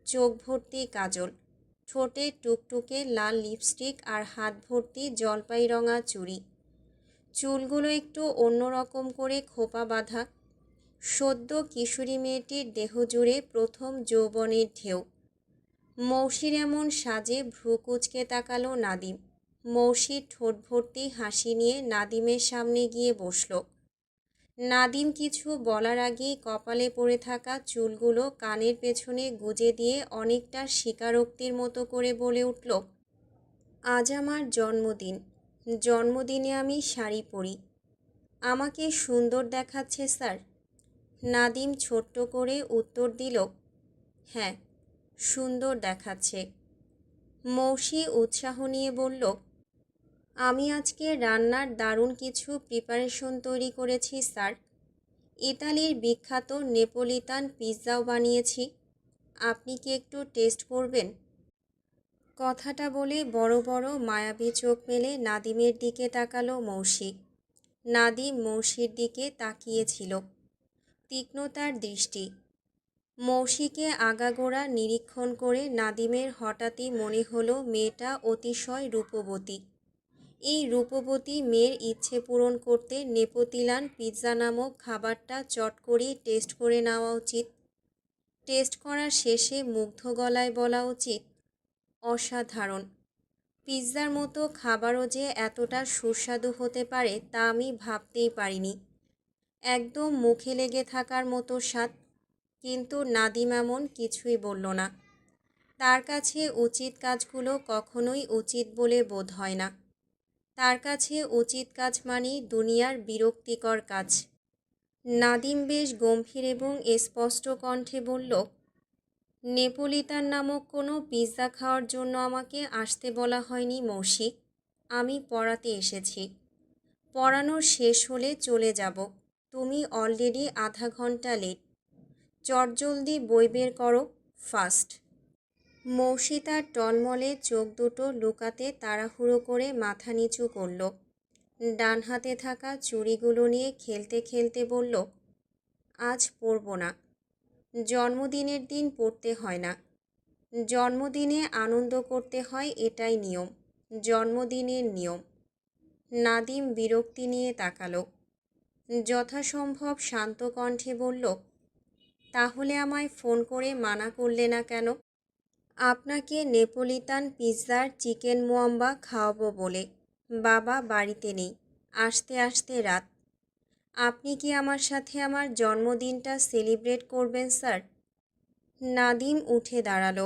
[SPEAKER 1] চোখ ভর্তি কাজল, ঠোঁটে টুকটুকে লাল লিপস্টিক আর হাত ভর্তি জলপাই রঙা চুড়ি। চুলগুলো একটু অন্যরকম করে খোপা বাঁধা। সদ্য কিশোরী মেয়েটির দেহ জুড়ে প্রথম যৌবনের ঢেউ। মৌসির এমন সাজে ভ্রু কুঁচকে তাকালো নাদিম। মৌসির ঠোঁট ভর্তি হাসি নিয়ে নাদিমের সামনে গিয়ে বসল। নাদিম কিছু বলার আগেই কপালে পড়ে থাকা চুলগুলো কানের পেছনে গুজে দিয়ে অনেকটা স্বীকারোক্তির মতো করে বলে উঠল, আজ আমার জন্মদিন। জন্মদিনে আমি শাড়ি পরি। আমাকে সুন্দর দেখাচ্ছে স্যার? নাদিম ছোট্ট করে উত্তর দিল, হ্যাঁ, সুন্দর দেখাচ্ছে। মৌসি উৎসাহ নিয়ে বলল, আমি আজকে রান্নার দারুণ কিছু প্রিপারেশন তৈরি করেছি স্যার। ইতালির বিখ্যাত নেপোলিতান পিৎজাও বানিয়েছি। আপনি কি একটু টেস্ট করবেন? কথাটা বলে বড় বড় মায়াবী চোখ মেলে নাদিমের দিকে তাকালো মৌসি। নাদিম মৌসির দিকে তাকিয়েছিল, তীক্ষ্ণতার দৃষ্টি। মৌসিকে আগাগোড়া নিরীক্ষণ করে নাদিমের হঠাৎই মনে হলো মেয়েটা অতিশয় রূপবতী। এই রূপবতী মেয়ের ইচ্ছে পূরণ করতে নেপোলিতান পিৎজা নামক খাবারটা চট করেই টেস্ট করে নেওয়া উচিত। টেস্ট করার শেষে মুগ্ধ গলায় বলা উচিত, অসাধারণ। পিৎজার মতো খাবারও যে এতটা সুস্বাদু হতে পারে তা আমি ভাবতেই পারিনি। একদম মুখে লেগে থাকার মতো স্বাদ। কিন্তু নাদিম এমন কিছুই বলল না। তার কাছে উচিত কাজগুলো কখনোই উচিত বলে বোধ হয় না। তার কাছে উচিত কাজ মানেই দুনিয়ার বিরক্তিকর কাজ। নাদিম বেশ গম্ভীর এবং স্পষ্ট কণ্ঠে বলল, নেপোলিতান নামক কোনো পিৎজা খাওয়ার জন্য আমাকে আসতে বলা হয়নি মৌসি। আমি পড়াতে এসেছি। পড়ানো শেষ হলে চলে যাব। তুমি অলরেডি আধা ঘন্টা লেট। চটজলদি বই বের করো, ফাস্ট। মৌসি তার টলমলে চোখ দুটো লুকাতে তাড়াহুড়ো করে মাথা নিচু করল। ডান হাতে থাকা চুড়িগুলো নিয়ে খেলতে খেলতে বলল, আজ পরব না। জন্মদিনের দিন পড়তে হয় না। জন্মদিনে আনন্দ করতে হয়, এটাই নিয়ম। জন্মদিনের নিয়ম। নাদিম বিরক্তি নিয়ে তাকালো। যথাসম্ভব শান্ত কণ্ঠে বলল, তাহলে আমায় ফোন করে মানা করলে না কেন? আপনাকে নেপোলিতান পিৎজার চিকেন মোয়াম্বা খাওয়াবো বলে। বাবা বাড়িতে নেই। আসতে আসতে রাত। আপনি কি আমার সাথে আমার জন্মদিনটা সেলিব্রেট করবেন স্যার? নাদিম উঠে দাঁড়ালো।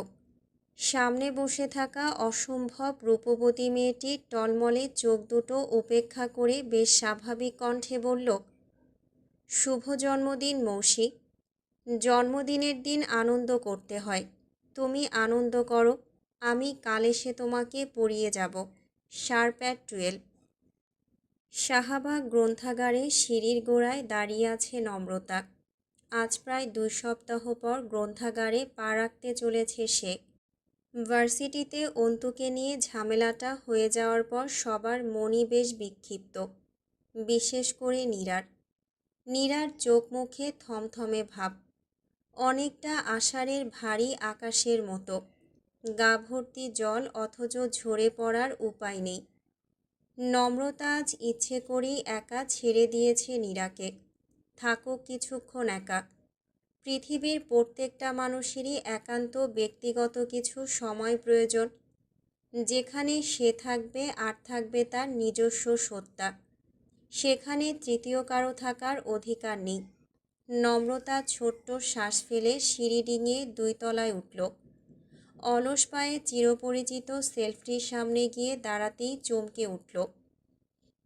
[SPEAKER 1] সামনে বসে থাকা অসম্ভব রূপবতী মেয়েটির টলমলে চোখ দুটো উপেক্ষা করে বেশ স্বাভাবিক কণ্ঠে বলল, শুভ জন্মদিন মৌসি। জন্মদিনের দিন আনন্দ করতে হয়। তুমি আনন্দ করো। আমি কাল এসে তোমাকে পড়িয়ে যাব। Sharp at 12। শাহবাগ গ্রন্থাগারে সিঁড়ির গোড়ায় দাঁড়িয়ে আছে নম্রতা। আজ প্রায় 2 সপ্তাহ পর গ্রন্থাগারে পা রাখতে চলেছে সে। ভার্সিটিতে অন্তুকে নিয়ে ঝামেলাটা হয়ে যাওয়ার পর সবার মনই বেশ বিক্ষিপ্ত, বিশেষ করে নীরার। নীরার চোখ মুখে থমথমে ভাব, অনেকটা আষাঢ়ের ভারী আকাশের মতো। গা ভর্তি জল, অথচ ঝরে পড়ার উপায় নেই। নম্রতা আজ ইচ্ছে করেই একা ছেড়ে দিয়েছে নীরাকে। থাকুক কিছুক্ষণ একা। পৃথিবীর প্রত্যেকটা মানুষেরই একান্ত ব্যক্তিগত কিছু সময় প্রয়োজন, যেখানে সে থাকবে আর থাকবে তার নিজস্ব সত্তা। সেখানে তৃতীয় কারো থাকার অধিকার নেই। নম্রতা ছোট্ট শ্বাস ফেলে সিঁড়ি ডিঙিয়ে 2 তলায় উঠল। অলস পায়ে চিরপরিচিত সেলফটির সামনে গিয়ে দাঁড়াতেই চমকে উঠল।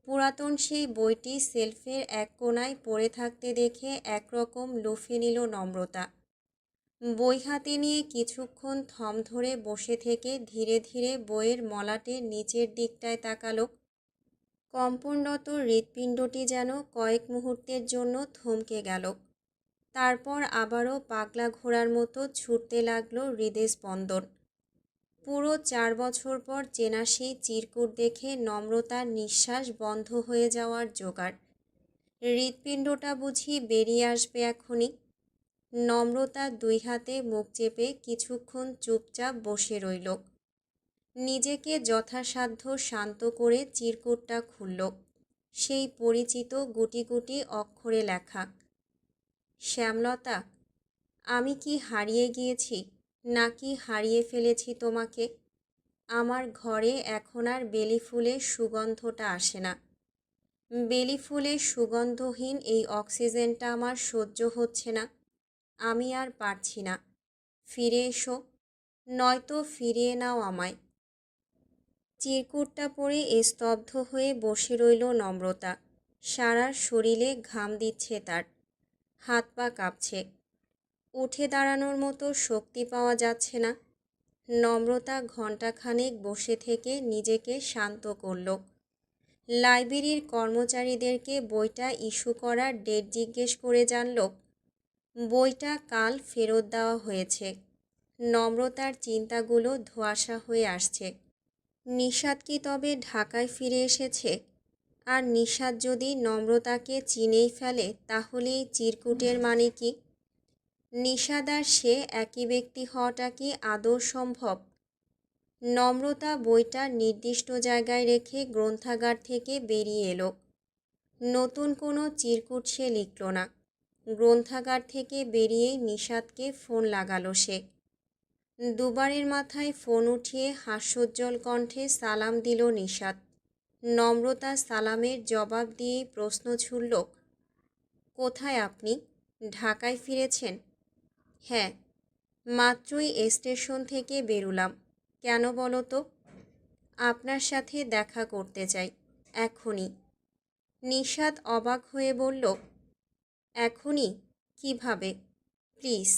[SPEAKER 1] পুরাতন সেই বইটি সেলফের এক কোণায় পড়ে থাকতে দেখে একরকম লুফে নিল নম্রতা। বই হাতে নিয়ে কিছুক্ষণ থম ধরে বসে থেকে ধীরে ধীরে বইয়ের মলাটের নিচের দিকটায় তাকালো। কম্পনরত হৃৎপিণ্ডটি যেন কয়েক মুহূর্তের জন্য থমকে গেল। তারপর আবারও পাগলা ঘোড়ার মতো ছুটতে লাগলো হৃদস্পন্দন। পুরো 4 বছর পর চেনা সেই চিরকুট দেখে নম্রতার নিঃশ্বাস বন্ধ হয়ে যাওয়ার জোগাড়। হৃৎপিণ্ডটা বুঝি বেরিয়ে আসবে এখনই। নম্রতা 2 হাতে মুখ চেপে কিছুক্ষণ চুপচাপ বসে রইল। নিজেকে যথাসাধ্য শান্ত করে চিরকুটটা খুলল। সেই পরিচিত গুটি গুটি অক্ষরে লেখা, শ্যামলতা, আমি কি হারিয়ে গিয়েছি নাকি হারিয়ে ফেলেছি তোমাকে? আমার ঘরে এখন আর বেলি ফুলের সুগন্ধটা আসে না। বেলি ফুলের সুগন্ধহীন এই অক্সিজেনটা আমার সহ্য হচ্ছে না। আমি আর পারছি না। ফিরে এসো, নয়তো ফিরিয়ে নাও আমায়। চিরকুটটা পড়ে স্তব্ধ হয়ে বসে রইল নম্রতা। সারা শরীরে ঘাম দিচ্ছে তার, হাত পা কাঁপছে। উঠে দাঁড়ানোর মতো শক্তি পাওয়া যাচ্ছে না। নম্রতা ঘণ্টাখানেক বসে থেকে নিজেকে শান্ত করল। লাইব্রেরির কর্মচারীদেরকে বইটা ইস্যু করার ডেট জিজ্ঞেস করে জানল বইটা কাল ফেরত দেওয়া হয়েছে। নম্রতার চিন্তাগুলো ধোঁয়াশা হয়ে আসছে। নিশাত কি তবে ঢাকায় ফিরে এসেছে? আর নিশাত যদি নম্রতাকে চিনেই ফেলে তাহলে এই চিরকুটের মানে কি? নিশাত আর সে একই ব্যক্তি হওয়াটা কি আদৌ সম্ভব? নম্রতা বইটা নির্দিষ্ট জায়গায় রেখে গ্রন্থাগার থেকে বেরিয়ে এলো। নতুন কোনো চিরকুট সে লিখল না। গ্রন্থাগার থেকে বেরিয়েই নিশাতকে ফোন লাগালো সে। দুবারের মাথায় ফোন উঠিয়ে হাস্যোজ্জ্বল কণ্ঠে সালাম দিল নিশাত। নম্রতা সালামের জবাব দিয়েই প্রশ্ন ছুড়ল, কোথায় আপনি? ঢাকায় ফিরেছেন? হ্যাঁ, মাত্রই স্টেশন থেকে বেরুলাম। কেন বলো তো? আপনার সাথে দেখা করতে চাই, এখনই। নিশাত অবাক হয়ে বলল, এখনই? কিভাবে? প্লিজ